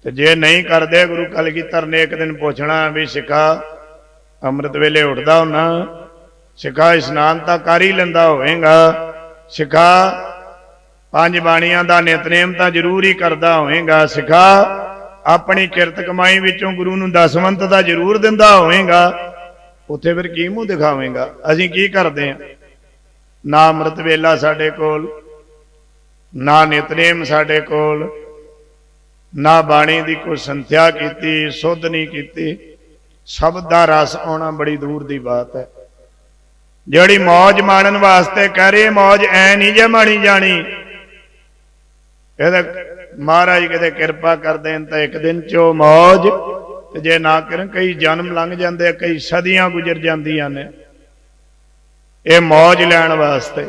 तो जे नहीं करते गुरु कलगीधर ने एक दिन पूछना भी सिखा अमृत वेले उठदा होना, सिखा इशनान तो कर ही लेंदा होवेगा, सिखा 5 बाणियां दा नितनेम तो जरूर ही करदा होवेगा, सिखा अपनी किरत कमाई विचों गुरु नूं दसवंत दा जरूर दिंदा होवेगा, उत्थे फिर की मूँह दिखावेगा? असीं की करदे हैं? ना अमृत वेला साडे कोल, ना नितनेम साडे कोल, ना बाणी की कोई संथ्या की, शुद्ध नहीं की। शब्द का रस आना बड़ी दूर की बात है। जिहड़ी मौज माणन वास्ते कह रही मौज ऐ नहीं जे माणी जानी। महाराज किते कृपा कर देन तो एक दिन चो मौज, जे ना करन कई जन्म लंघ जाते, कई सदियां गुजर जांदियां ने ये मौज लैण वास्ते।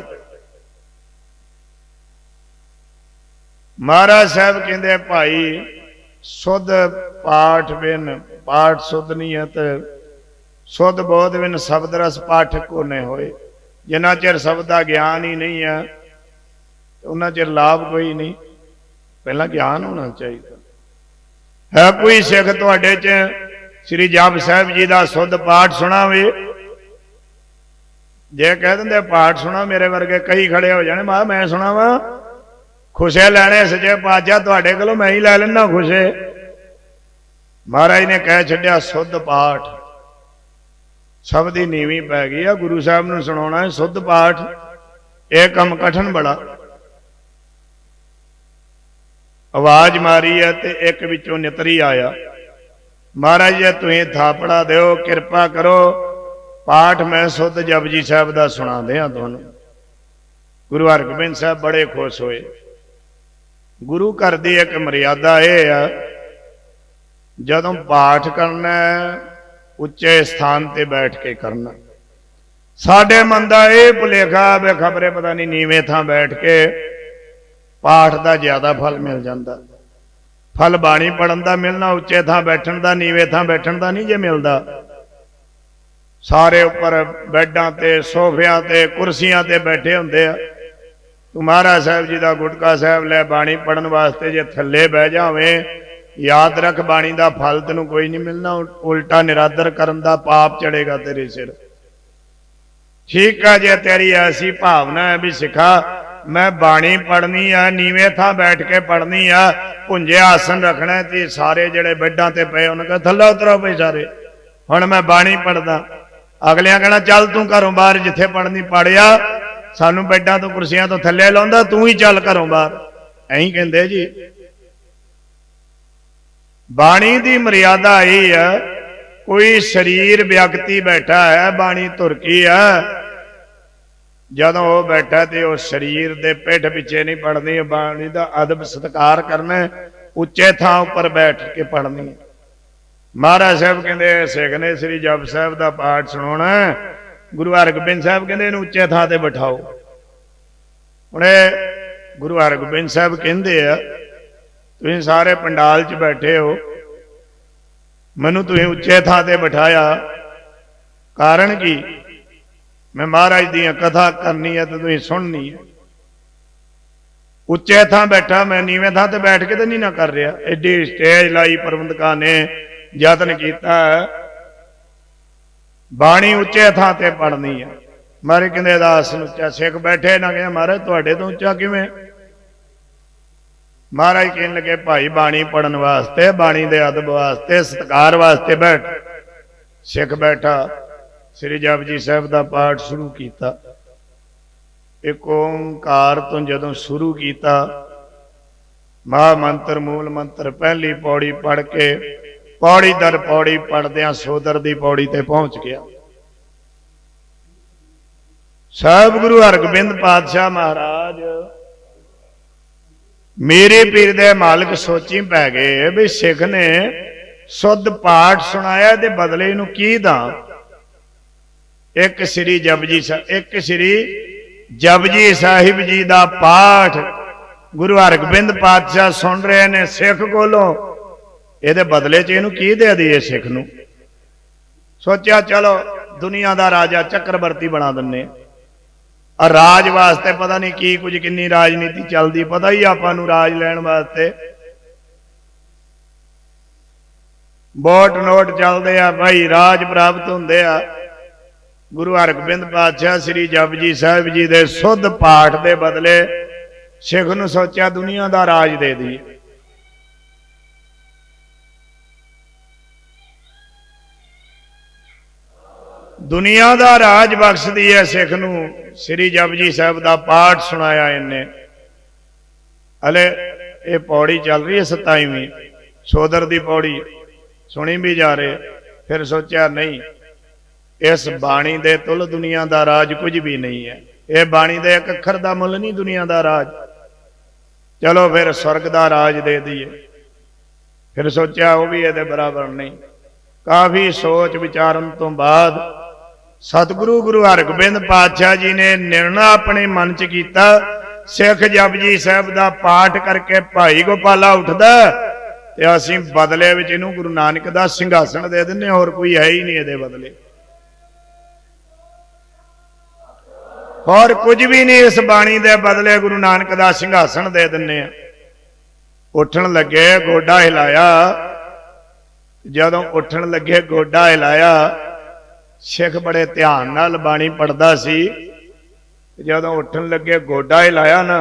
महाराज साहब कहते भाई शुद्ध पाठ बिन, पाठ शुद्ध नहीं है तो शुद्ध बोध बिन शब्द रस पाठक को नहीं होए। जिन्ना चिर शब्द का ज्ञान ही नहीं है उन्ना चिर लाभ कोई नहीं। पहला ज्ञान होना चाहिए। है कोई सिख तुहाडे च श्री जप साहिब जी का शुद्ध पाठ सुनावे? जे कह देंगे पाठ सुना, मेरे वर्गे कई खड़े हो जाने, मैं सुनावा खुशे लैने सचे पातशाह तुहाडे कोलों, मैं ही लै लेना खुशे। महाराज ने कह छड्या शुद्ध पाठ। शब्द ही नीवीं पै गई है। गुरु साहब नूं सुनाउणा है शुद्ध पाठ, यह कम कठिन बड़ा। आवाज मारी है तो एक विचों नितरी आया, महाराज जी तुसीं थापड़ा दिओ, किरपा करो पाठ मैं शुद्ध जपजी साहब का सुना दियां तुहानूं। गुरु हरगोबिंद साहब बड़े खुश होए। गुरु घर की एक मर्यादा यह है, जदों पाठ करना उच्चे स्थान ते बैठ के करना। साडे मन का यह भुलेखा वे खबरे पता नहीं नीवें थां बैठ के पाठ का ज्यादा फल मिल जाता। फल बाणी पढ़न का मिलना, उच्चे थां बैठण का नीवें थां बैठण का नहीं जे मिलता। सारे उपर बैडां ते सोफियां ते कुर्सियां ते बैठे हुंदे आ। तू महाराज साहब जी का गुटका साहब लै बाणी पढ़न वास्ते जे थल्ले बह जावे, याद रख बाणी का फल तेनों कोई नहीं मिलना, उल्टा निरादर करन दा पाप चढ़ेगा तेरे सिर। ठीक है, जे तेरी ऐसी भावना है भी सिखा मैं बाणी पढ़नी है, नीवें थां बैठ के पढ़नी है, भुंजे आसन रखना है, ते सारे जेड़े बेडां ते पे उन्होंने कहा थल्ले उतरो पई सारे, हुण मैं बाणी पढ़दा। अगलियां कहना चल तू घरों बाहर जिथे पढ़नी पढ़िया, सानू बेडां तो कुर्सियां तो थल्ले लाउंदा, तू ही चल घरों बाहर। ऐं कहंदे जी। बाणी की मर्यादा यही है, कोई शरीर व्यक्ति बैठा है, बाणी तुरकी है, जदों वो बैठा तो उस शरीर के पिठ पिछे नहीं पढ़नी, बाणी का अदब सत्कार करना, उच्चे थां उपर बैठ के पढ़नी। महाराज साहब कहते सिख ने श्री जप साहब का पाठ सुना। गुरु हरगोबिंद साहब कहते इन्हू उच्चे थां ते बिठाओ। हुण गुरु हरगोबिंद साहब कहते आ तुसीं सारे पंडाल च बैठे हो, मैनू तुसीं उच्चे थां ते बिठाया, कारण की मैं महाराज दी कथा करनी है तो तुसीं सुननी है। उच्चे थां बैठा, मैं नीवें थां ते बैठ के तो नहीं ना कर रहा। एडी स्टेज लाई प्रबंधकां ने, यतन किया बाणी उच्चे थां ते पढ़नी है। मारे कहते दास उच्चा, सिख बैठे ना कहे महाराज तुहाडे तो उच्चा किवें? महाराज कहने लगे भाई बाणी पढ़न वास्ते, बाणी दे अदब वास्ते, सत्कार वास्ते बैठ। सिख बैठा, श्री जपजी साहब का पाठ शुरू किया। एक ओंकार तो जदों शुरू किया, महामंत्र मूल मंत्र पहली पौड़ी पढ़ के पौड़ी दर पौड़ी पढ़द्या सोदर दी पौड़ी ते पहुंच गया। साहब गुरु हरगोबिंद पातशाह महाराज मेरे पीर दे मालिक सोची पै गए भी सिख ने शुद्ध पाठ सुनाया दे बदले इनू की दा। एक श्री जपजी साहिब जी का पाठ गुरु हरगोबिंद पातशाह सुन रहे ने सिख कोलों, ये बदले च इनू की दे दिए सिख नू। सोचा चलो दुनिया का राजा चक्रवर्ती बना दिने। और राज वास्ते पता नहीं की कुछ किन्नी राजनीति चलती, पता ही आपां नू राज लैण वास्ते वोट नोट चलते आ भाई, राज प्राप्त होंदे आ। गुरु हरगोबिंद पातशाह श्री जपजी साहिब जी दे शुद्ध पाठ दे बदले सिख नू सोचा दुनिया का राज दे दी। दुनिया का राज बख्श दी है सिख नू। श्री जपजी साहब का पाठ सुनाया इन्हें। हले ये पौड़ी चल रही है 27वीं, सोदर दी पौड़ी सुनी भी जा रहे। फिर सोचा नहीं, इस बाणी दे तुल दुनिया का राज कुछ भी नहीं है। यह बाणी दे एक अखर का मुल नहीं दुनिया का राज। चलो फिर स्वर्ग का राज दे दिए। फिर सोचा वो भी ये बराबर नहीं। काफी सोच विचारन तो बाद सतगुरु गुरु हरगोबिंद पातशाह जी ने निर्णय अपने मन च किया, सिख जपजी साहब का पाठ करके भाई गोपाला उठदा ते असीं बदले विच इहनूं गुरु नानक का सिंघासन दे दिंदे, होर कोई है ही नहीं ये बदले, और कुछ भी नहीं। इस बाणी दे बदले गुरु नानक का सिंघासन दे दिंदे। उठन लगे गोडा हिलाया। जदों उठन लगे गोडा हिलाया, सिख बड़े ध्यान नाल बाणी पढ़दा सी। जदों उठन लगे गोडा हिलाया ना,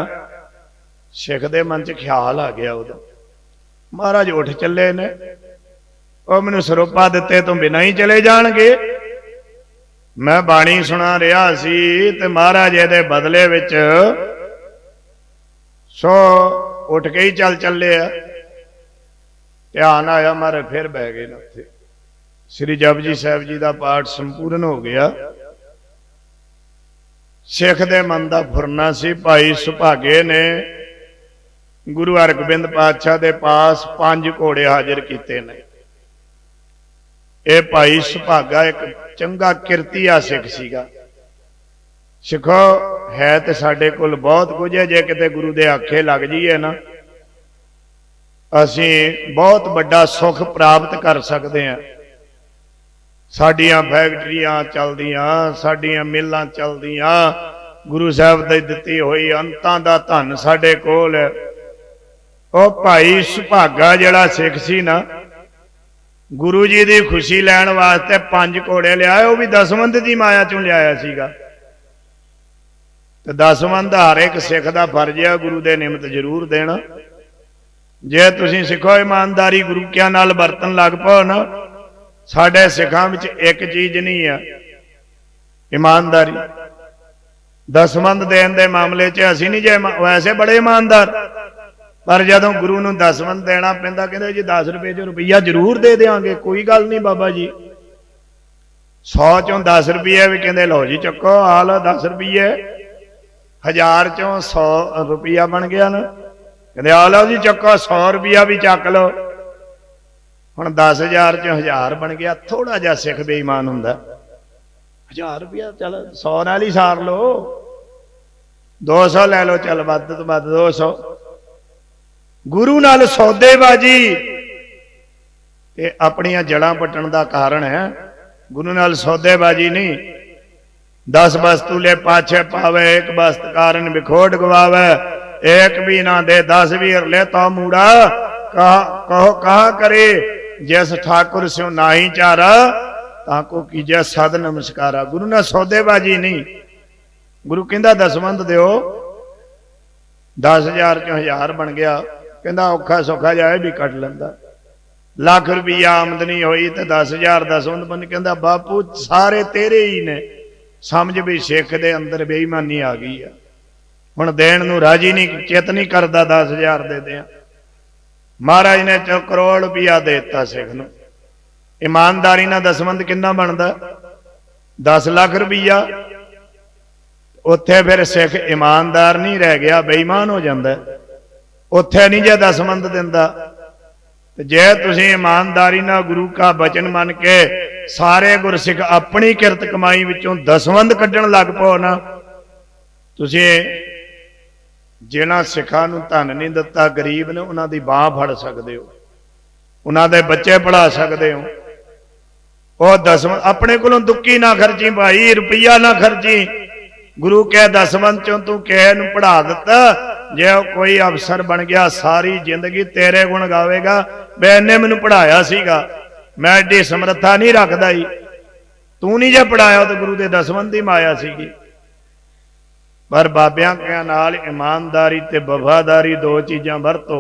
सिख दे मन च ख्याल आ गया उदों, महाराज उठ चले ने, और मैनूं सरोपा दिते तो बिना ही चले जाणगे। मैं बाणी सुना रहा सी ते महाराज इहदे बदले विच सो उठ के ही चले आ। ध्यान आया, मारे फिर बह गए उत्थे। श्री जपजी साहब जी का पाठ संपूर्ण हो गया। सिख दे मन का फुरना सी। भाई सुभागे ने गुरु हरगोबिंद पातशाह दे पास 5 घोड़े हाजिर किए ने। यह भाई सुभागा एक चंगा किरतिया सिख सीगा। सिखो है तो साडे कोल बहुत कुछ है, जे किते गुरु दे आखे लग जाइए ना, असीं बहुत बड़ा सुख प्राप्त कर सकते हैं। साडियां फैक्ट्रियां चलदियां, साडियां मिलां चलदियां, गुरु साहब दी दित्ती होई अंतां दा धन साडे कोल है। ओ भाई सुभागा जिहड़ा सिख सी ना, गुरु जी की खुशी लैण वास्ते 5 घोड़े लियाए। वो भी दसवंध की माया चों लियाया सीगा। ते दसवंध हर एक सिख का फर्ज है गुरु के निमित्त जरूर देना। जे तुसीं सिखो ईमानदारी गुरु क्या नाल बरतन लग पाओ ना, साडे सिखां विच एक चीज नहीं है ईमानदारी। दसवंध देण दे मामले च असीं नहीं जे वैसे बड़े ईमानदार, पर जदों गुरु नूं दसवंध देना पैंदा कहंदे जी 10 रुपए च रुपया जरूर दे देंगे, कोई गल नहीं बाबा जी। 100 चों 10 रुपये भी कहंदे लो जी चक्को आ लो 10 रुपये। 1000 चों 100 रुपया बन गया ना, कहंदे आ लो जी चक्को 100 रुपया भी चक लो। ਹੁਣ 10,000 ਚ 1000 बन गया। थोड़ा जा सिख बेईमान हुंदा 1000 रुपया चल 100 नाल ही सार लो, 200 लै लो, चल वध तो वध 200। गुरु नाल सौदेबाजी ये अपनियां जड़ां पट्टण दा कारण है। गुरु नाल सौदेबाजी नहीं। 10 वस्तु ले पाछे पावे, एक वस्त कारण विखोट गवावे। एक भी ना दे 10 भी ले तो मूड़ा कहो कहा करे। जिस ठाकुर स्यो नाही चारा ताको कीजे सद नमस्कारा। गुरु ने सौदेबाजी नहीं। गुरु कहंदा दसवंध दिओ, 10,000 चों 1000 बन गया। कहंदा औखा सौखा जाए भी कट लैंदा। लाख रुपया आमदनी होई तो 10,000 दसवंध बन। कहंदा बापू सारे तेरे ही ने। समझ भी सिख दे अंदर बेईमानी आ गई है। हुण देण नूं राजी नहीं, चित नहीं करदा 10,000 दे दियां। महाराज ने करोड़ रुपया देता सिख नूं। ईमानदारी नाल दसवंध किन्ना बनदा? 10 लाख रुपया। उत्थे फिर सिख ईमानदार नहीं रह गया, बेईमान हो जाता। उत्थे नहीं जे दसवंध दिंदा। जे तुसीं ईमानदारी नाल गुरु का बचन मन के सारे गुरसिख अपनी किरत कमाई विचों दसवंध कड्ढण लग पओ ना, तुसीं जिन्हां सिखां नूं धन नहीं दिता, गरीब ने उन्हां दी बांह फड़ सकदे हो, उन्हां दे बच्चे पढ़ा सकदे हो। ਉਹ दसवंध अपने को दुक्की ना खर्ची भाई, रुपया ना खर्ची। गुरु कह दसवंध चों तू किसे नूं पढ़ा दिता, जे कोई अफसर बन गया सारी जिंदगी तेरे गुण गावेगा, वे इन्हें मैनू पढ़ाया सीगा, मैं एडी समर्था नहीं रखदा ही। तू नहीं जे पढ़ाया तो गुरु के दसवंध ही माया सीगी। पर बाबियां के नाल ईमानदारी ते वफादारी दो चीज़ां वरतो।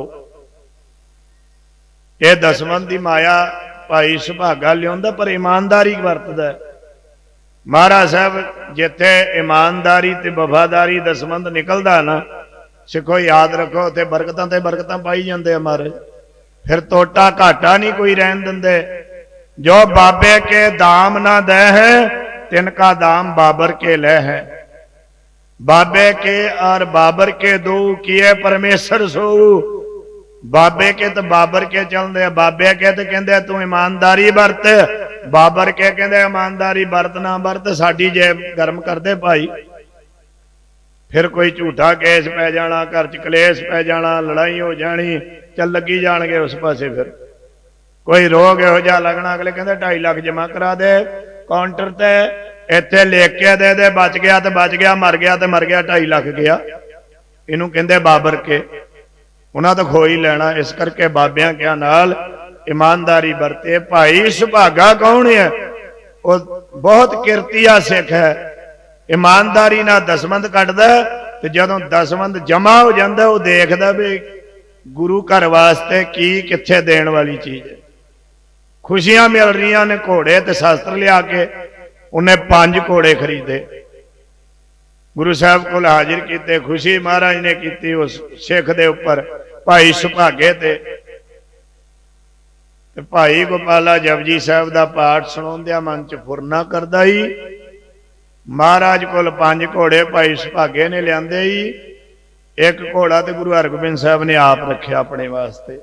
ये दसवंध की माया भाई सुभागा लिया, पर ईमानदारी वरतदा। महाराज साहब जिथे ईमानदारी ते वफादारी दसवंध निकलदा ना, सिखो याद रखो उत्थे बरकतां ते बरकतां पाई जांदे महाराज। फिर तोटा घाटा नहीं कोई रहन दिंदे। जो बाबे के दाम ना दे है, तिनका दाम बाबर के ले है। बाबे के और बाबर के दो किए परमेश्वर सो। बाबे के तो बाबर के चलते, बाबे के तो कहते तू ईमानदारी बरत, बाबर के कहते ईमानदारी बरत ना बरत, साडी जेब गर्म करते भाई। फिर कोई झूठा केस पै जाना, घर च कलेश पै जाना, लड़ाई हो जानी, चल लगी जाणगे उस पासे। फिर कोई रोग इहो जिहा लगना, अगले कहते 2.5 लाख जमा करा दे काउंटर ते, इत्थे लिख के दे दे, बच गया तो बच गया, मर गया तो मर गया, 2.5 लाख गया। इनू कहते बाबर के, उन्हां तो खो ही लेना। इस करके बाबियां क्या नाल ईमानदारी बरते। भाई सुभागा कौन है? वो बहुत किरतिया सिख है। ईमानदारी ना दसवंध कटदा, ते जदों दसवंध जमा हो जाता वो देखदा भी गुरु घर वास्ते की कित्थे देण वाली चीज़ है। खुशियां मिल रही ने, घोड़े ते शस्त्र लिया के उन्हें 5 घोड़े खरीदे, गुरु साहब को हाजिर किए। खुशी महाराज ने की उस सिख दे उपर भाई सुभागे ते। भाई गोपाला जपजी साहब का पाठ सुणाउंदिया मन च फुरना करदा ही। महाराज को 5 घोड़े भाई सुभागे ने लियादे ही। एक घोड़ा तो गुरु हरगोबिंद साहब ने आप रखा अपने वास्ते,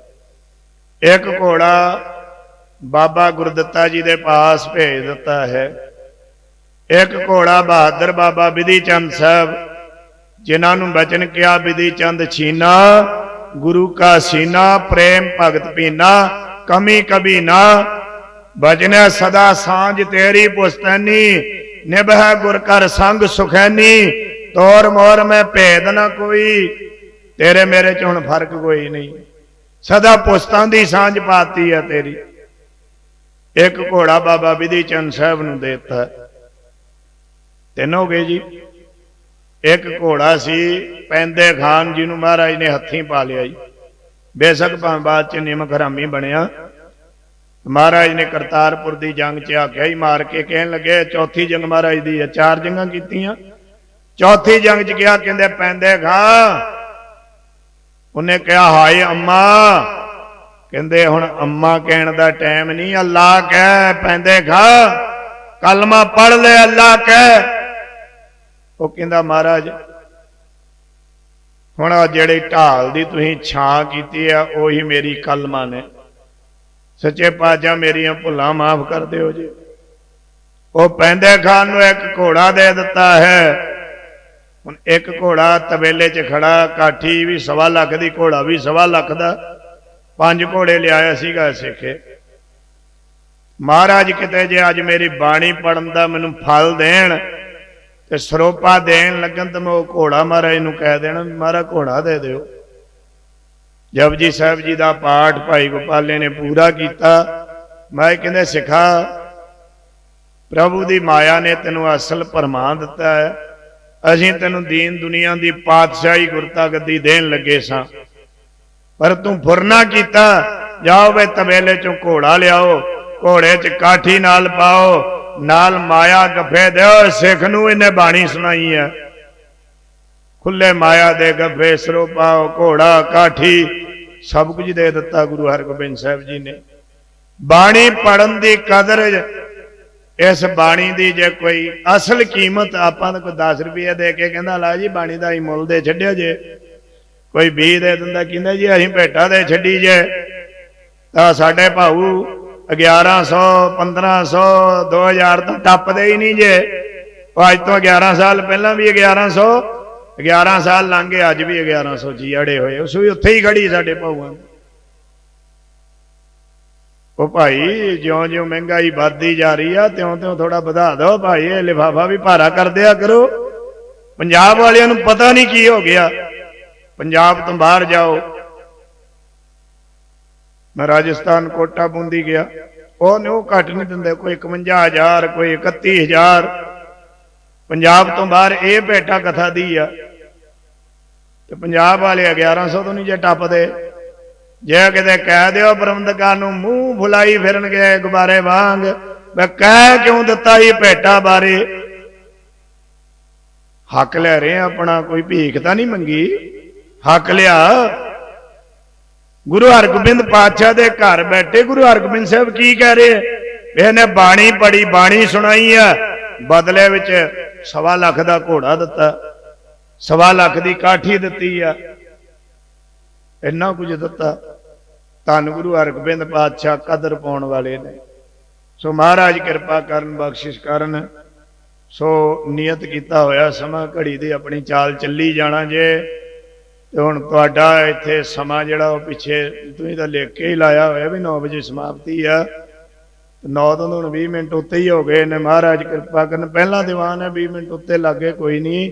एक घोड़ा बाबा गुरदत्ता जी के पास भेज दिता है, एक घोड़ा बहादुर बाबा विधि चंद साहब जिन्होंने बचन किया, विधि चंद छीना गुरु का सीना, प्रेम भगत पीना कमी कभी ना, बजने सदा सांझ तेरी पुस्तैनी, निभै गुर कर संग सुखैनी, तोर मोर में भेद ना कोई, तेरे मेरे च हुण फर्क कोई नहीं, सदा पुस्तां दी सांझ पाती है तेरी। एक घोड़ा बाबा विधि चंद साहब नूं देता, 3 हो गए जी। एक घोड़ा सी पैंदे खान जी नूं महाराज ने हत्थीं पा लिया जी, बेशक भावें बाद च निमक हरामी बनया। महाराज ने करतारपुर की जंग च आख्या ही मार के, कहन लगे चौथी जंग महाराज दी है, 4 जंगां कीतियां, चौथी जंग च गया कहंदे पैंदे खा, उन्हें कहा हाय अम्मा, कहंदे हुण अम्मा कहण दा टाइम नहीं, अल्लाह कह पैंदे खा, कलमा पढ़ ले अल्लाह कह। वो कहंदा महाराज हुण जिहड़ी ढाल दी तुसीं छां कीती है उही मेरी कलमा ने, सच्चे पातशाह मेरिया भुलां माफ कर दिओ जी। वो पैंदे खान नूं एक घोड़ा दे दिता है। हुण एक घोड़ा तबेले च खड़ा, काठी भी 1.25 लाख की, घोड़ा भी 1.25 लाख का, 5 घोड़े लिया सीगा सिखे। महाराज किते जे अज मेरी बाणी पढ़न का मैनूं फल देण ते सरोपा देण लगन तो मैं वो घोड़ा महाराज नूं कह देना, महाराज घोड़ा दे दिओ। जपजी साहब जी का पाठ भाई गोपाले ने पूरा किया। मैं कहंदे सिखा प्रभु की माया ने तेनों असल भरमा दिता है, असीं तेनों दीन दुनिया की पातशाही गुरता गद्दी देन लगे सां, पर तू फुरना किया। जाओ वे तबेले चों घोड़ा लियाओ, घोड़े च काठी नाल पाओ, नाल माया गफे दो। सिख नूं इन्हें बाणी सुनाई है, खुले माया दे गफे, सरोपा, घोड़ा, काठी सब कुछ दे दिता गुरु हरगोबिंद साहब जी ने। बाणी पढ़न की कदर, इस बाणी की जे कोई असल कीमत आपां कोई 10 रुपये दे के कहंदा ला जी बाणी का ही मुल दे छड्डिया जे, कोई 20 दे दिंदा कहंदा जी असीं भेटा दे छड्डी जे, तां साडे भाऊ 1100 1500 2000 तो टपदे ही नहीं जे। अज तो 11 साल पहला भी 1100, 11 साल लंघ गए, अज भी 1100 जी अड़े हुए, उस भी उत्थे ही खड़ी साडे भाऊआं। वो भाई ज्यों ज्यों महंगाई बढ़ती जा रही है त्यों त्यों थोड़ा बढ़ा दो भाई, ये लिफाफा भी भारा कर दिया करो। पंजाब वालियां नूं पता नहीं की हो गया, पंजाब तो बाहर जाओ। मैं राजस्थान कोटा बूंदी गया, वो घट नहीं दिंदे, कोई 51,000 कोई 31,000। पंजाब तो बाहर ये भेटा कथा दी आ, तो पंजाब वाले 1100 तो नहीं जे टपदे। जे किते कह दिओ प्रबंधकां नूं मूँह फुलाई फिरन गए गुब्बारे वांग, मैं कह क्यों दिता ये भेटा बारे। हक ले रहे अपना, कोई भीख तो नहीं मंगी, हक लिया। गुरु हरगोबिंद पातशाह दे घर बैठे गुरु हरगोबिंद साहब की कह रहे, इन्हें बाणी पढ़ी, बाणी सुनाई है, बदले विच 1.25 लाख का घोड़ा दिता, 1.25 लाख की काठी दी है, इन्ना कुछ दिता। धन गुरु हरगोबिंद पातशाह कदर पाउण वाले ने। सो महाराज कृपा करन, बख्शिश करन। सो नियत किया होया समा घड़ी दी अपनी चाल चली जाना जे। तो हुण तुहाडा इत्थे समा जिहड़ा वो पिछे तुसीं तां लिख के ही लाया होया भी 9 बजे समाप्ति है, 9 तो हुण 20 मिनट उत्ते ही हो गए ने। महाराज कृपा करन, पहला दीवान है 20 मिनट उत्ते लागे कोई नहीं।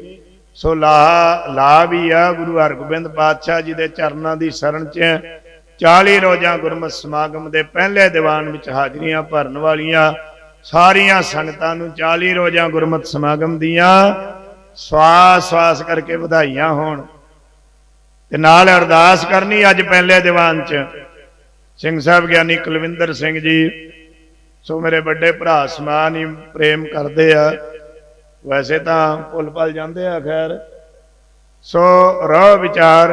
सो ला भी आ गुरु हरगोबिंद पातशाह जी के चरणों की शरण च 40 रोज़ा गुरमत समागम के पहले दीवान में हाजरियां भरन वालियां सारिया संगतां नूं 40 रोज़ा गुरमत समागम दियां स्वास स्वास करके बधाइयां होण ते नाल अरदास करनी। अज पहले दीवान च सिंह साहब ज्ञानी कुलविंदर सिंह जी, सो मेरे बड़े भरा समान ही प्रेम करते आ, वैसे तो भुल भल जाते हैं खैर। सो रह विचार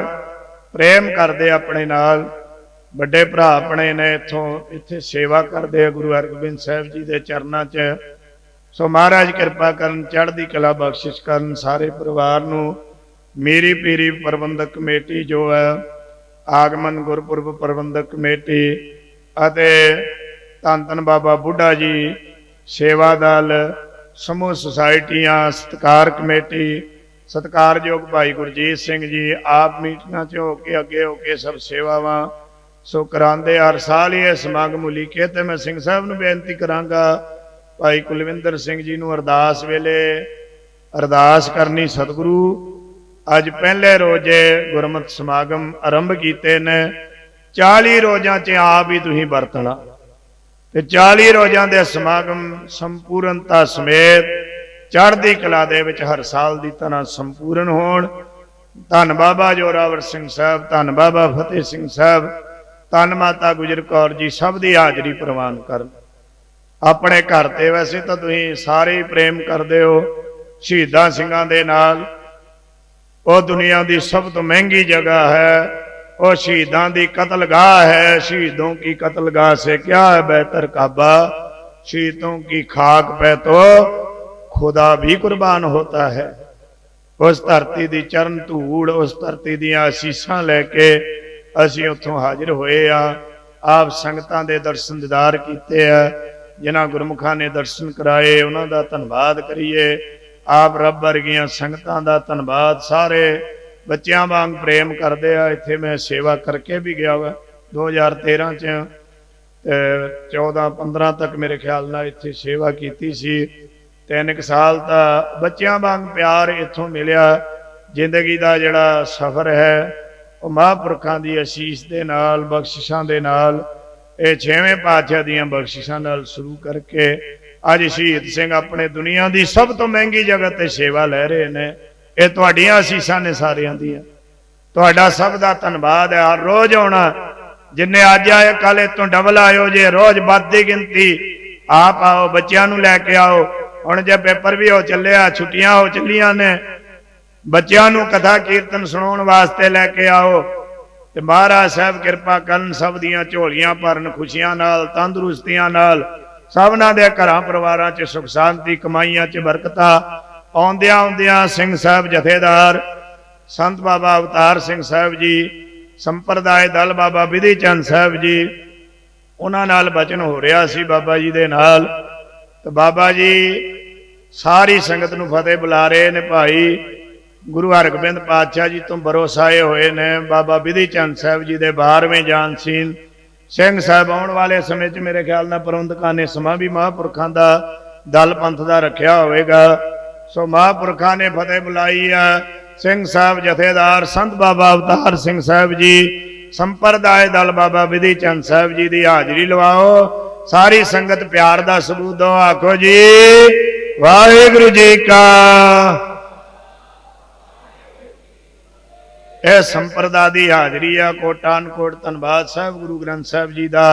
प्रेम करते अपने नाल, बड़े भरा अपने ने इथों इत्थे सेवा करते गुरु हरगोबिंद साहब जी के चरणों च। सो महाराज कृपा करन, चढ़दी कला बख्शिश करन सारे परिवार नूं। मेरी पीरी प्रबंधक कमेटी जो है, आगमन गुरपुरब प्रबंधक कमेटी अते धन धन बाबा बुढ़ा जी सेवा दल, समूह सोसाइटियां, सत्कार कमेटी, सत्कारयोग भाई गुरजीत सिंह जी आप मीटिंगां च होके अगे होके सब सेवावां सो करांदे। हर साल ही समागम उलीके ते मैं सिंह साहब नूं बेनती करांगा भाई कुलविंदर सिंह जी नूं अरदास वेले अरदास करनी। सतगुरु अज पहले रोजे गुरमत समागम आरंभ कीते ने, 40 रोज़ां च आप ही तुसीं वरतना ते 40 रोज़ां दे समागम संपूर्णता समेत चढ़दी कला दे विच हर साल दी तरह संपूर्ण होण। धन बाबा जोरावर सिंह साहब, धन बाबा फतेह सिंह साहब, धन माता गुजर कौर जी सब दी हाजरी प्रवान करन। अपने घर ते वैसे तो तुसीं सारे ही प्रेम करदे हो, शहीदां सिंघां दे नाल वो दुनिया की सब तो महंगी जगह है, वो शहीदां दी कतलगाह है। शहीदों की कतलगाह से क्या है बेहतर काबा, शहीदों की खाक पे तो खुदा भी कुर्बान होता है। उस धरती की चरण धूड़, उस धरती दी आसीसां लैके असीं उत्थों हाजिर होए आ। ਆਪ ਸੰਗਤਾਂ ਦੇ ਦਰਸ਼ਨ ਦੀਦਾਰ ਕੀਤੇ ਆ। ਜਿਨ੍ਹਾਂ ਗੁਰਮੁਖਾਂ ਨੇ ਦਰਸ਼ਨ ਕਰਾਏ ਉਹਨਾਂ ਦਾ ਧੰਨਵਾਦ ਕਰੀਏ। ਆਪ ਰੱਬ ਵਰਗੀਆਂ ਸੰਗਤਾਂ ਦਾ ਧੰਨਵਾਦ। ਸਾਰੇ ਬੱਚਿਆਂ ਵਾਂਗ ਪ੍ਰੇਮ ਕਰਦੇ ਆ। ਇੱਥੇ ਮੈਂ ਸੇਵਾ ਕਰਕੇ ਵੀ ਗਿਆ ਵਾ 2013 ਚ 14-15 ਤੱਕ ਮੇਰੇ ਖਿਆਲ ਨਾਲ ਇੱਥੇ ਸੇਵਾ ਕੀਤੀ ਸੀ। 3 ਸਾਲ ਤਾਂ ਬੱਚਿਆਂ ਵਾਂਗ ਪਿਆਰ ਇੱਥੋਂ ਮਿਲਿਆ। ਜ਼ਿੰਦਗੀ ਦਾ ਜਿਹੜਾ ਸਫ਼ਰ ਹੈ ਉਹ ਮਹਾਂਪੁਰਖਾਂ ਦੀ ਅਸੀਸ ਦੇ ਨਾਲ, ਬਖਸ਼ਿਸ਼ਾਂ ਦੇ ਨਾਲ, ਇਹ 6ਵੇਂ ਪਾਤਸ਼ਾਹ ਦੀਆਂ ਬਖਸ਼ਿਸ਼ਾਂ ਨਾਲ ਸ਼ੁਰੂ ਕਰਕੇ ਅੱਜ ਸ਼ਹੀਦ ਸਿੰਘ ਆਪਣੇ ਦੁਨੀਆ ਦੀ ਸਭ ਤੋਂ ਮਹਿੰਗੀ ਜਗ੍ਹਾ ਤੇ ਸੇਵਾ ਲੈ ਰਹੇ ਨੇ। ਇਹ ਤੁਹਾਡੀਆਂ ਅਸੀਸਾਂ ਨੇ ਸਾਰਿਆਂ ਦੀਆਂ। ਤੁਹਾਡਾ ਸਭ ਦਾ ਧੰਨਵਾਦ ਹੈ। ਹਰ ਰੋਜ਼ ਆਉਣਾ, ਜਿੰਨੇ ਅੱਜ ਆਏ ਕੱਲ ਇਤੋਂ ਡਬਲ ਆਇਓ ਜੇ। ਰੋਜ਼ ਵੱਧਦੀ ਗਿਣਤੀ ਆਪ ਆਓ, ਬੱਚਿਆਂ ਨੂੰ ਲੈ ਕੇ ਆਓ। ਹੁਣ ਜੇ ਪੇਪਰ ਵੀ ਹੋ ਚੱਲਿਆ, ਛੁੱਟੀਆਂ ਹੋ ਚੱਲੀਆਂ ਨੇ, ਬੱਚਿਆਂ ਨੂੰ ਕਥਾ ਕੀਰਤਨ ਸੁਣਾਉਣ ਵਾਸਤੇ ਲੈ ਕੇ ਆਓ। ਤੇ ਮਹਾਰਾਜ ਸਾਹਿਬ ਕਿਰਪਾ ਕਰਨ, ਸਭ ਦੀਆਂ ਝੋਲੀਆਂ ਭਰਨ ਖੁਸ਼ੀਆਂ ਨਾਲ, ਤੰਦਰੁਸਤੀਆਂ ਨਾਲ। ਸਭਨਾਂ ਦੇ ਘਰਾਂ ਪਰਿਵਾਰਾਂ 'ਚ ਸੁਖ ਸ਼ਾਂਤੀ, ਕਮਾਈਆਂ 'ਚ ਬਰਕਤਾਂ। ਆਉਂਦਿਆਂ ਆਉਂਦਿਆਂ ਸਿੰਘ ਸਾਹਿਬ ਜਥੇਦਾਰ ਸੰਤ ਬਾਬਾ ਅਵਤਾਰ ਸਿੰਘ ਸਾਹਿਬ ਜੀ, ਸੰਪਰਦਾਇ ਦਲ ਬਾਬਾ ਵਿਧੀ ਚੰਦ ਸਾਹਿਬ ਜੀ, ਉਹਨਾਂ ਨਾਲ ਬਚਨ ਹੋ ਰਿਹਾ ਸੀ ਬਾਬਾ ਜੀ ਦੇ ਨਾਲ। ਤੇ ਬਾਬਾ ਜੀ ਸਾਰੀ ਸੰਗਤ ਨੂੰ ਫਤਿਹ ਬੁਲਾ ਰਹੇ ਨੇ। ਭਾਈ ਗੁਰੂ ਹਰਗੋਬਿੰਦ ਪਾਤਸ਼ਾਹ ਜੀ ਤੋਂ ਭਰੋਸਾਏ ਹੋਏ ਨੇ। ਬਾਬਾ ਵਿਧੀ ਚੰਦ ਸਾਹਿਬ ਜੀ ਦੇ 12ਵੇਂ ਜਾਨਸੀਨ ਸਿੰਘ ਸਾਹਿਬ ਆਉਣ ਵਾਲੇ ਸਮੇਂ 'ਚ ਮੇਰੇ ਖਿਆਲ ਨਾਲ ਪ੍ਰਬੰਧਕਾਂ ਨੇ ਸਮਾਂ ਵੀ ਮਹਾਂਪੁਰਖਾਂ ਦਾ ਦਲ ਪੰਥ ਦਾ ਰੱਖਿਆ ਹੋਵੇਗਾ। ਸੋ ਮਹਾਂਪੁਰਖਾਂ ਨੇ ਫਤਿਹ ਬੁਲਾਈ ਆ। ਸਿੰਘ ਸਾਹਿਬ ਜਥੇਦਾਰ ਸੰਤ ਬਾਬਾ ਅਵਤਾਰ ਸਿੰਘ ਸਾਹਿਬ ਜੀ, ਸੰਪਰਦਾਇ ਦਲ ਬਾਬਾ ਵਿਧੀ ਚੰਦ ਸਾਹਿਬ ਜੀ ਦੀ ਹਾਜ਼ਰੀ ਲਵਾਓ। ਸਾਰੀ ਸੰਗਤ ਪਿਆਰ ਦਾ ਸਬੂਤ ਦਿਓ। ਆਖੋ ਜੀ ਵਾਹਿਗੁਰੂ ਜੀ ਕਾ। ਇਹ ਸੰਪਰਦਾ ਦੀ ਹਾਜ਼ਰੀ ਆ। ਕੋਟਾਨ ਕੋਟ ਧੰਨਵਾਦ ਸਾਹਿਬ ਗੁਰੂ ਗ੍ਰੰਥ ਸਾਹਿਬ ਜੀ ਦਾ।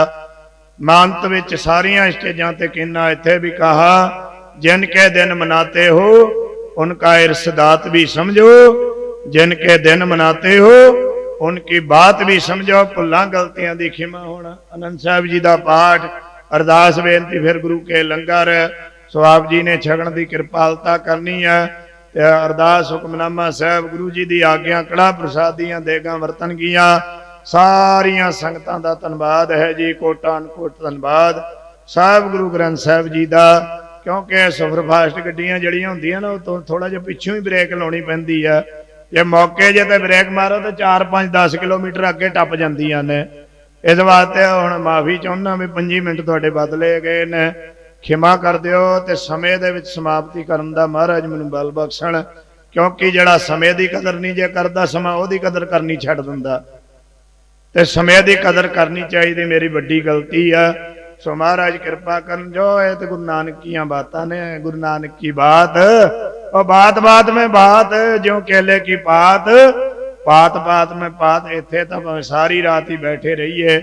ਮਾਨਤ ਵਿੱਚ ਸਾਰੀਆਂ ਸਟੇਜਾਂ ਤੇ ਕਹਿਣਾ, ਇੱਥੇ ਵੀ ਕਹਾ जिनके दिन मनाते हो उनका इर्शदात भी समझो, जिनके दिन मनाते हो उनकी बात भी समझो। भुल्लां गलतियां दी खिमा होना। आनंद साहब जी का पाठ, अरदास बेनती, फिर गुरु के लंगर। सो आप जी ने छकण की कृपालता करनी है। अरदास हुक्मनामा साहब गुरु जी की आग्ञा, कड़ा प्रसादियां देगां वरतनगियां। सारियां संगतां दा धन्नवाद है जी। कोटान कोट धन्नवाद साहब गुरु ग्रंथ साहब जी का। क्योंकि सुपर फास्ट गड्डियां जड़ियां होंदियां ना, तो थोड़ा जिहा पिछों ही ब्रेक लाउणी पैंदी है। जे मौके जे ते ब्रेक मारो तो 4-5-10 किलोमीटर अगे टप जांदियां ने। इस वास्ते हुण माफ़ी चाहुंदा भी 5 मिनट तुहाडे बदले गए ने, खिमा कर दिओ। ते समय दे विच समाप्ति करन दा महाराज मैनूं बल बख्शण। क्योंकि जिहड़ा समय दी कदर नहीं जे करदा, समा ओहदी कदर करनी छड्ड दिंदा। ते समय दी कदर करनी चाहिए, मेरी वड्डी गलती है। सो महाराज कृपा करन। जो है तो गुरु नानक की बातां ने, गुरु नानक की बात और बात बात में बात, ज्यों केले की पात, पात पात में पात। इत्थे तो भावें सारी रात ही बैठे रहिए।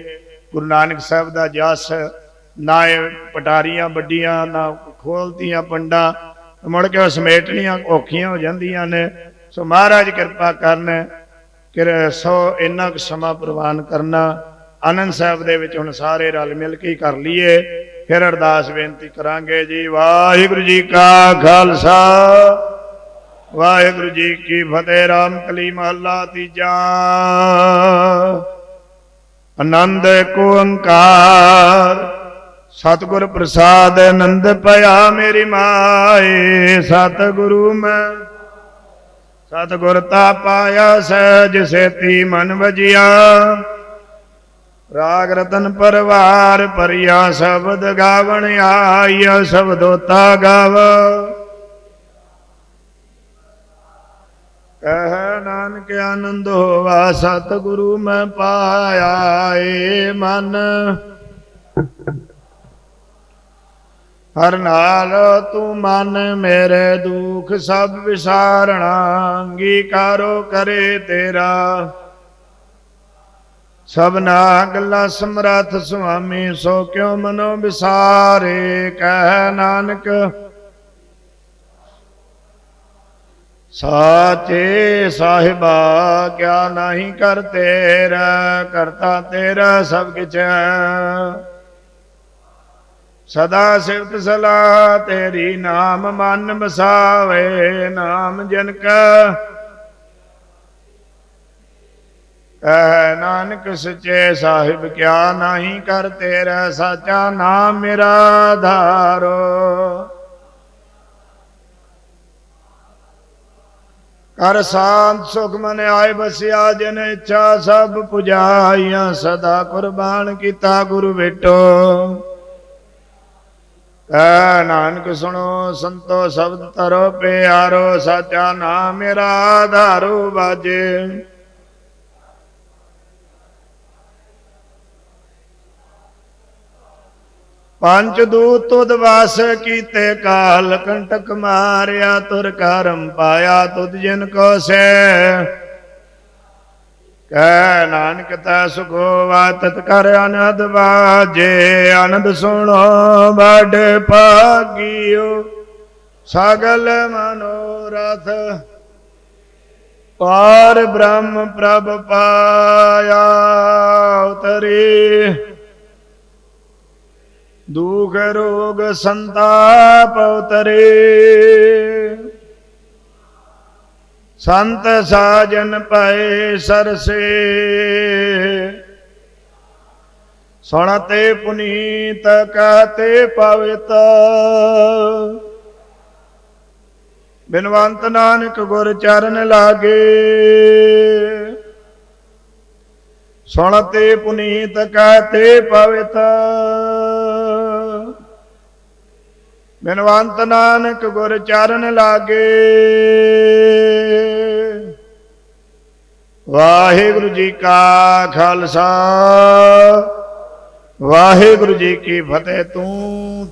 गुरु नानक साहब का जस ना पटारियां वड्डियां, ना खोलतियां पंडा, मुड़ के समेटनियां औखियां हो जांदियां ने। सो महाराज कृपा करन कि सो इन्ना समा प्रवान करना। आनंद साहब दे विच हुण सारे रल मिल के कर लीए। फिर अरदास बेनती करांगे जी। वाहिगुरू जी का खालसा, वाहिगुरू जी की फतेह। राम कली महला तीजा। आनंद को ओंकार सतगुर प्रसाद, आनंद पया मेरी माए। सतगुरु मैं सतगुर ता पाया, सहज सेती मन वजिया। राग रतन परवार परिया, शब्द गावण आइया। शब्दोता गाव कह नानक आनंद होवा। सतगुरु मैं पाया ए मन। हर नाल तू मन मेरे दुख सब विसारणा। अंगीकारो करे तेरा सबना गल्ला समरथ स्वामी। सो क्यों मनो विसारे। कह नानक साचे साहिबा, क्या नहीं कर तेरा। करता तेरा सब किछ सदा सिफत सलाह तेरी। नाम मन बसावे, नाम जिनका ਕਹਿ ਨਾਨਕ ਸੱਚੇ ਸਾਹਿਬ ਕਿਆ ਨਹੀਂ ਕਰ ਤੇਰਾ ਸਾਚਾ ਨਾਮ ਮੇਰਾ ਧਾਰੋ। ਕਰ ਸ਼ਾਂਤ ਸੁਖ ਮਨ ਆਏ ਬਸਿਆ ਜਿਨ ਇੱਛਾ ਸਭ ਪੁਜਾਈਆਂ ਸਦਾ ਕੁਰਬਾਨ ਕੀਤਾ ਗੁਰੂ ਵੇਟੋ। ਕਹਿ ਨਾਨਕ ਸੁਣੋ ਸੰਤੋ ਸ਼ਬਦ ਤਰੋ ਪਿਆਰੋ ਸਾਚਾ ਨਾਮ ਮੇਰਾ ਆਧਾਰੋ ਬਾਜੇ। ਪੰਜ ਦੂਤ ਤੁਧ ਵਾਸ ਕੀਤੇ ਕਾਲ ਕੰਟਕ ਮਾਰਿਆ ਤੁਰ ਕਰਮ ਪਾਇਆ ਤੁਧ ਜਿਨ ਕੋ ਸੈ। ਕਹਿ ਨਾਨਕ ਤਾ ਸੁਖੋ ਵਾਤਤ ਕਰ ਅਨੰਦ ਬਾਜੇ। ਆਨੰਦ ਸੁਣੋ ਬੜ ਭਾਗਿਓ ਸਗਲ ਮਨੋਰਥ ਪਾਰ ਬ੍ਰਹਮ ਪ੍ਰਭ ਪਾਇਆ ਉਤਰੀ। ਦੁਖ ਰੋਗ ਸੰਤਾਪ ਉਤਰੇ ਸੰਤ ਸਾਜਨ ਪਏ ਸਰਸੇ। ਸੁਣਤੇ ਪੁਨੀਤ ਕਹਤੇ ਪਵਿੱਤ ਬਿਨਵੰਤ ਨਾਨਕ ਗੁਰ ਚਰਨ ਲਾਗੇ। ਸੁਣਤੇ ਪੁਨੀਤ ਕਹਤੇ ਪਵਿੱਤ ਬਿਨਵੰਤ ਨਾਨਕ ਗੁਰ ਚਰਨ ਲਾਗੇ। ਵਾਹਿਗੁਰੂ ਜੀ ਕਾ ਖਾਲਸਾ ਵਾਹਿਗੁਰੂ ਜੀ ਕੀ ਫਤਿਹ। ਤੂੰ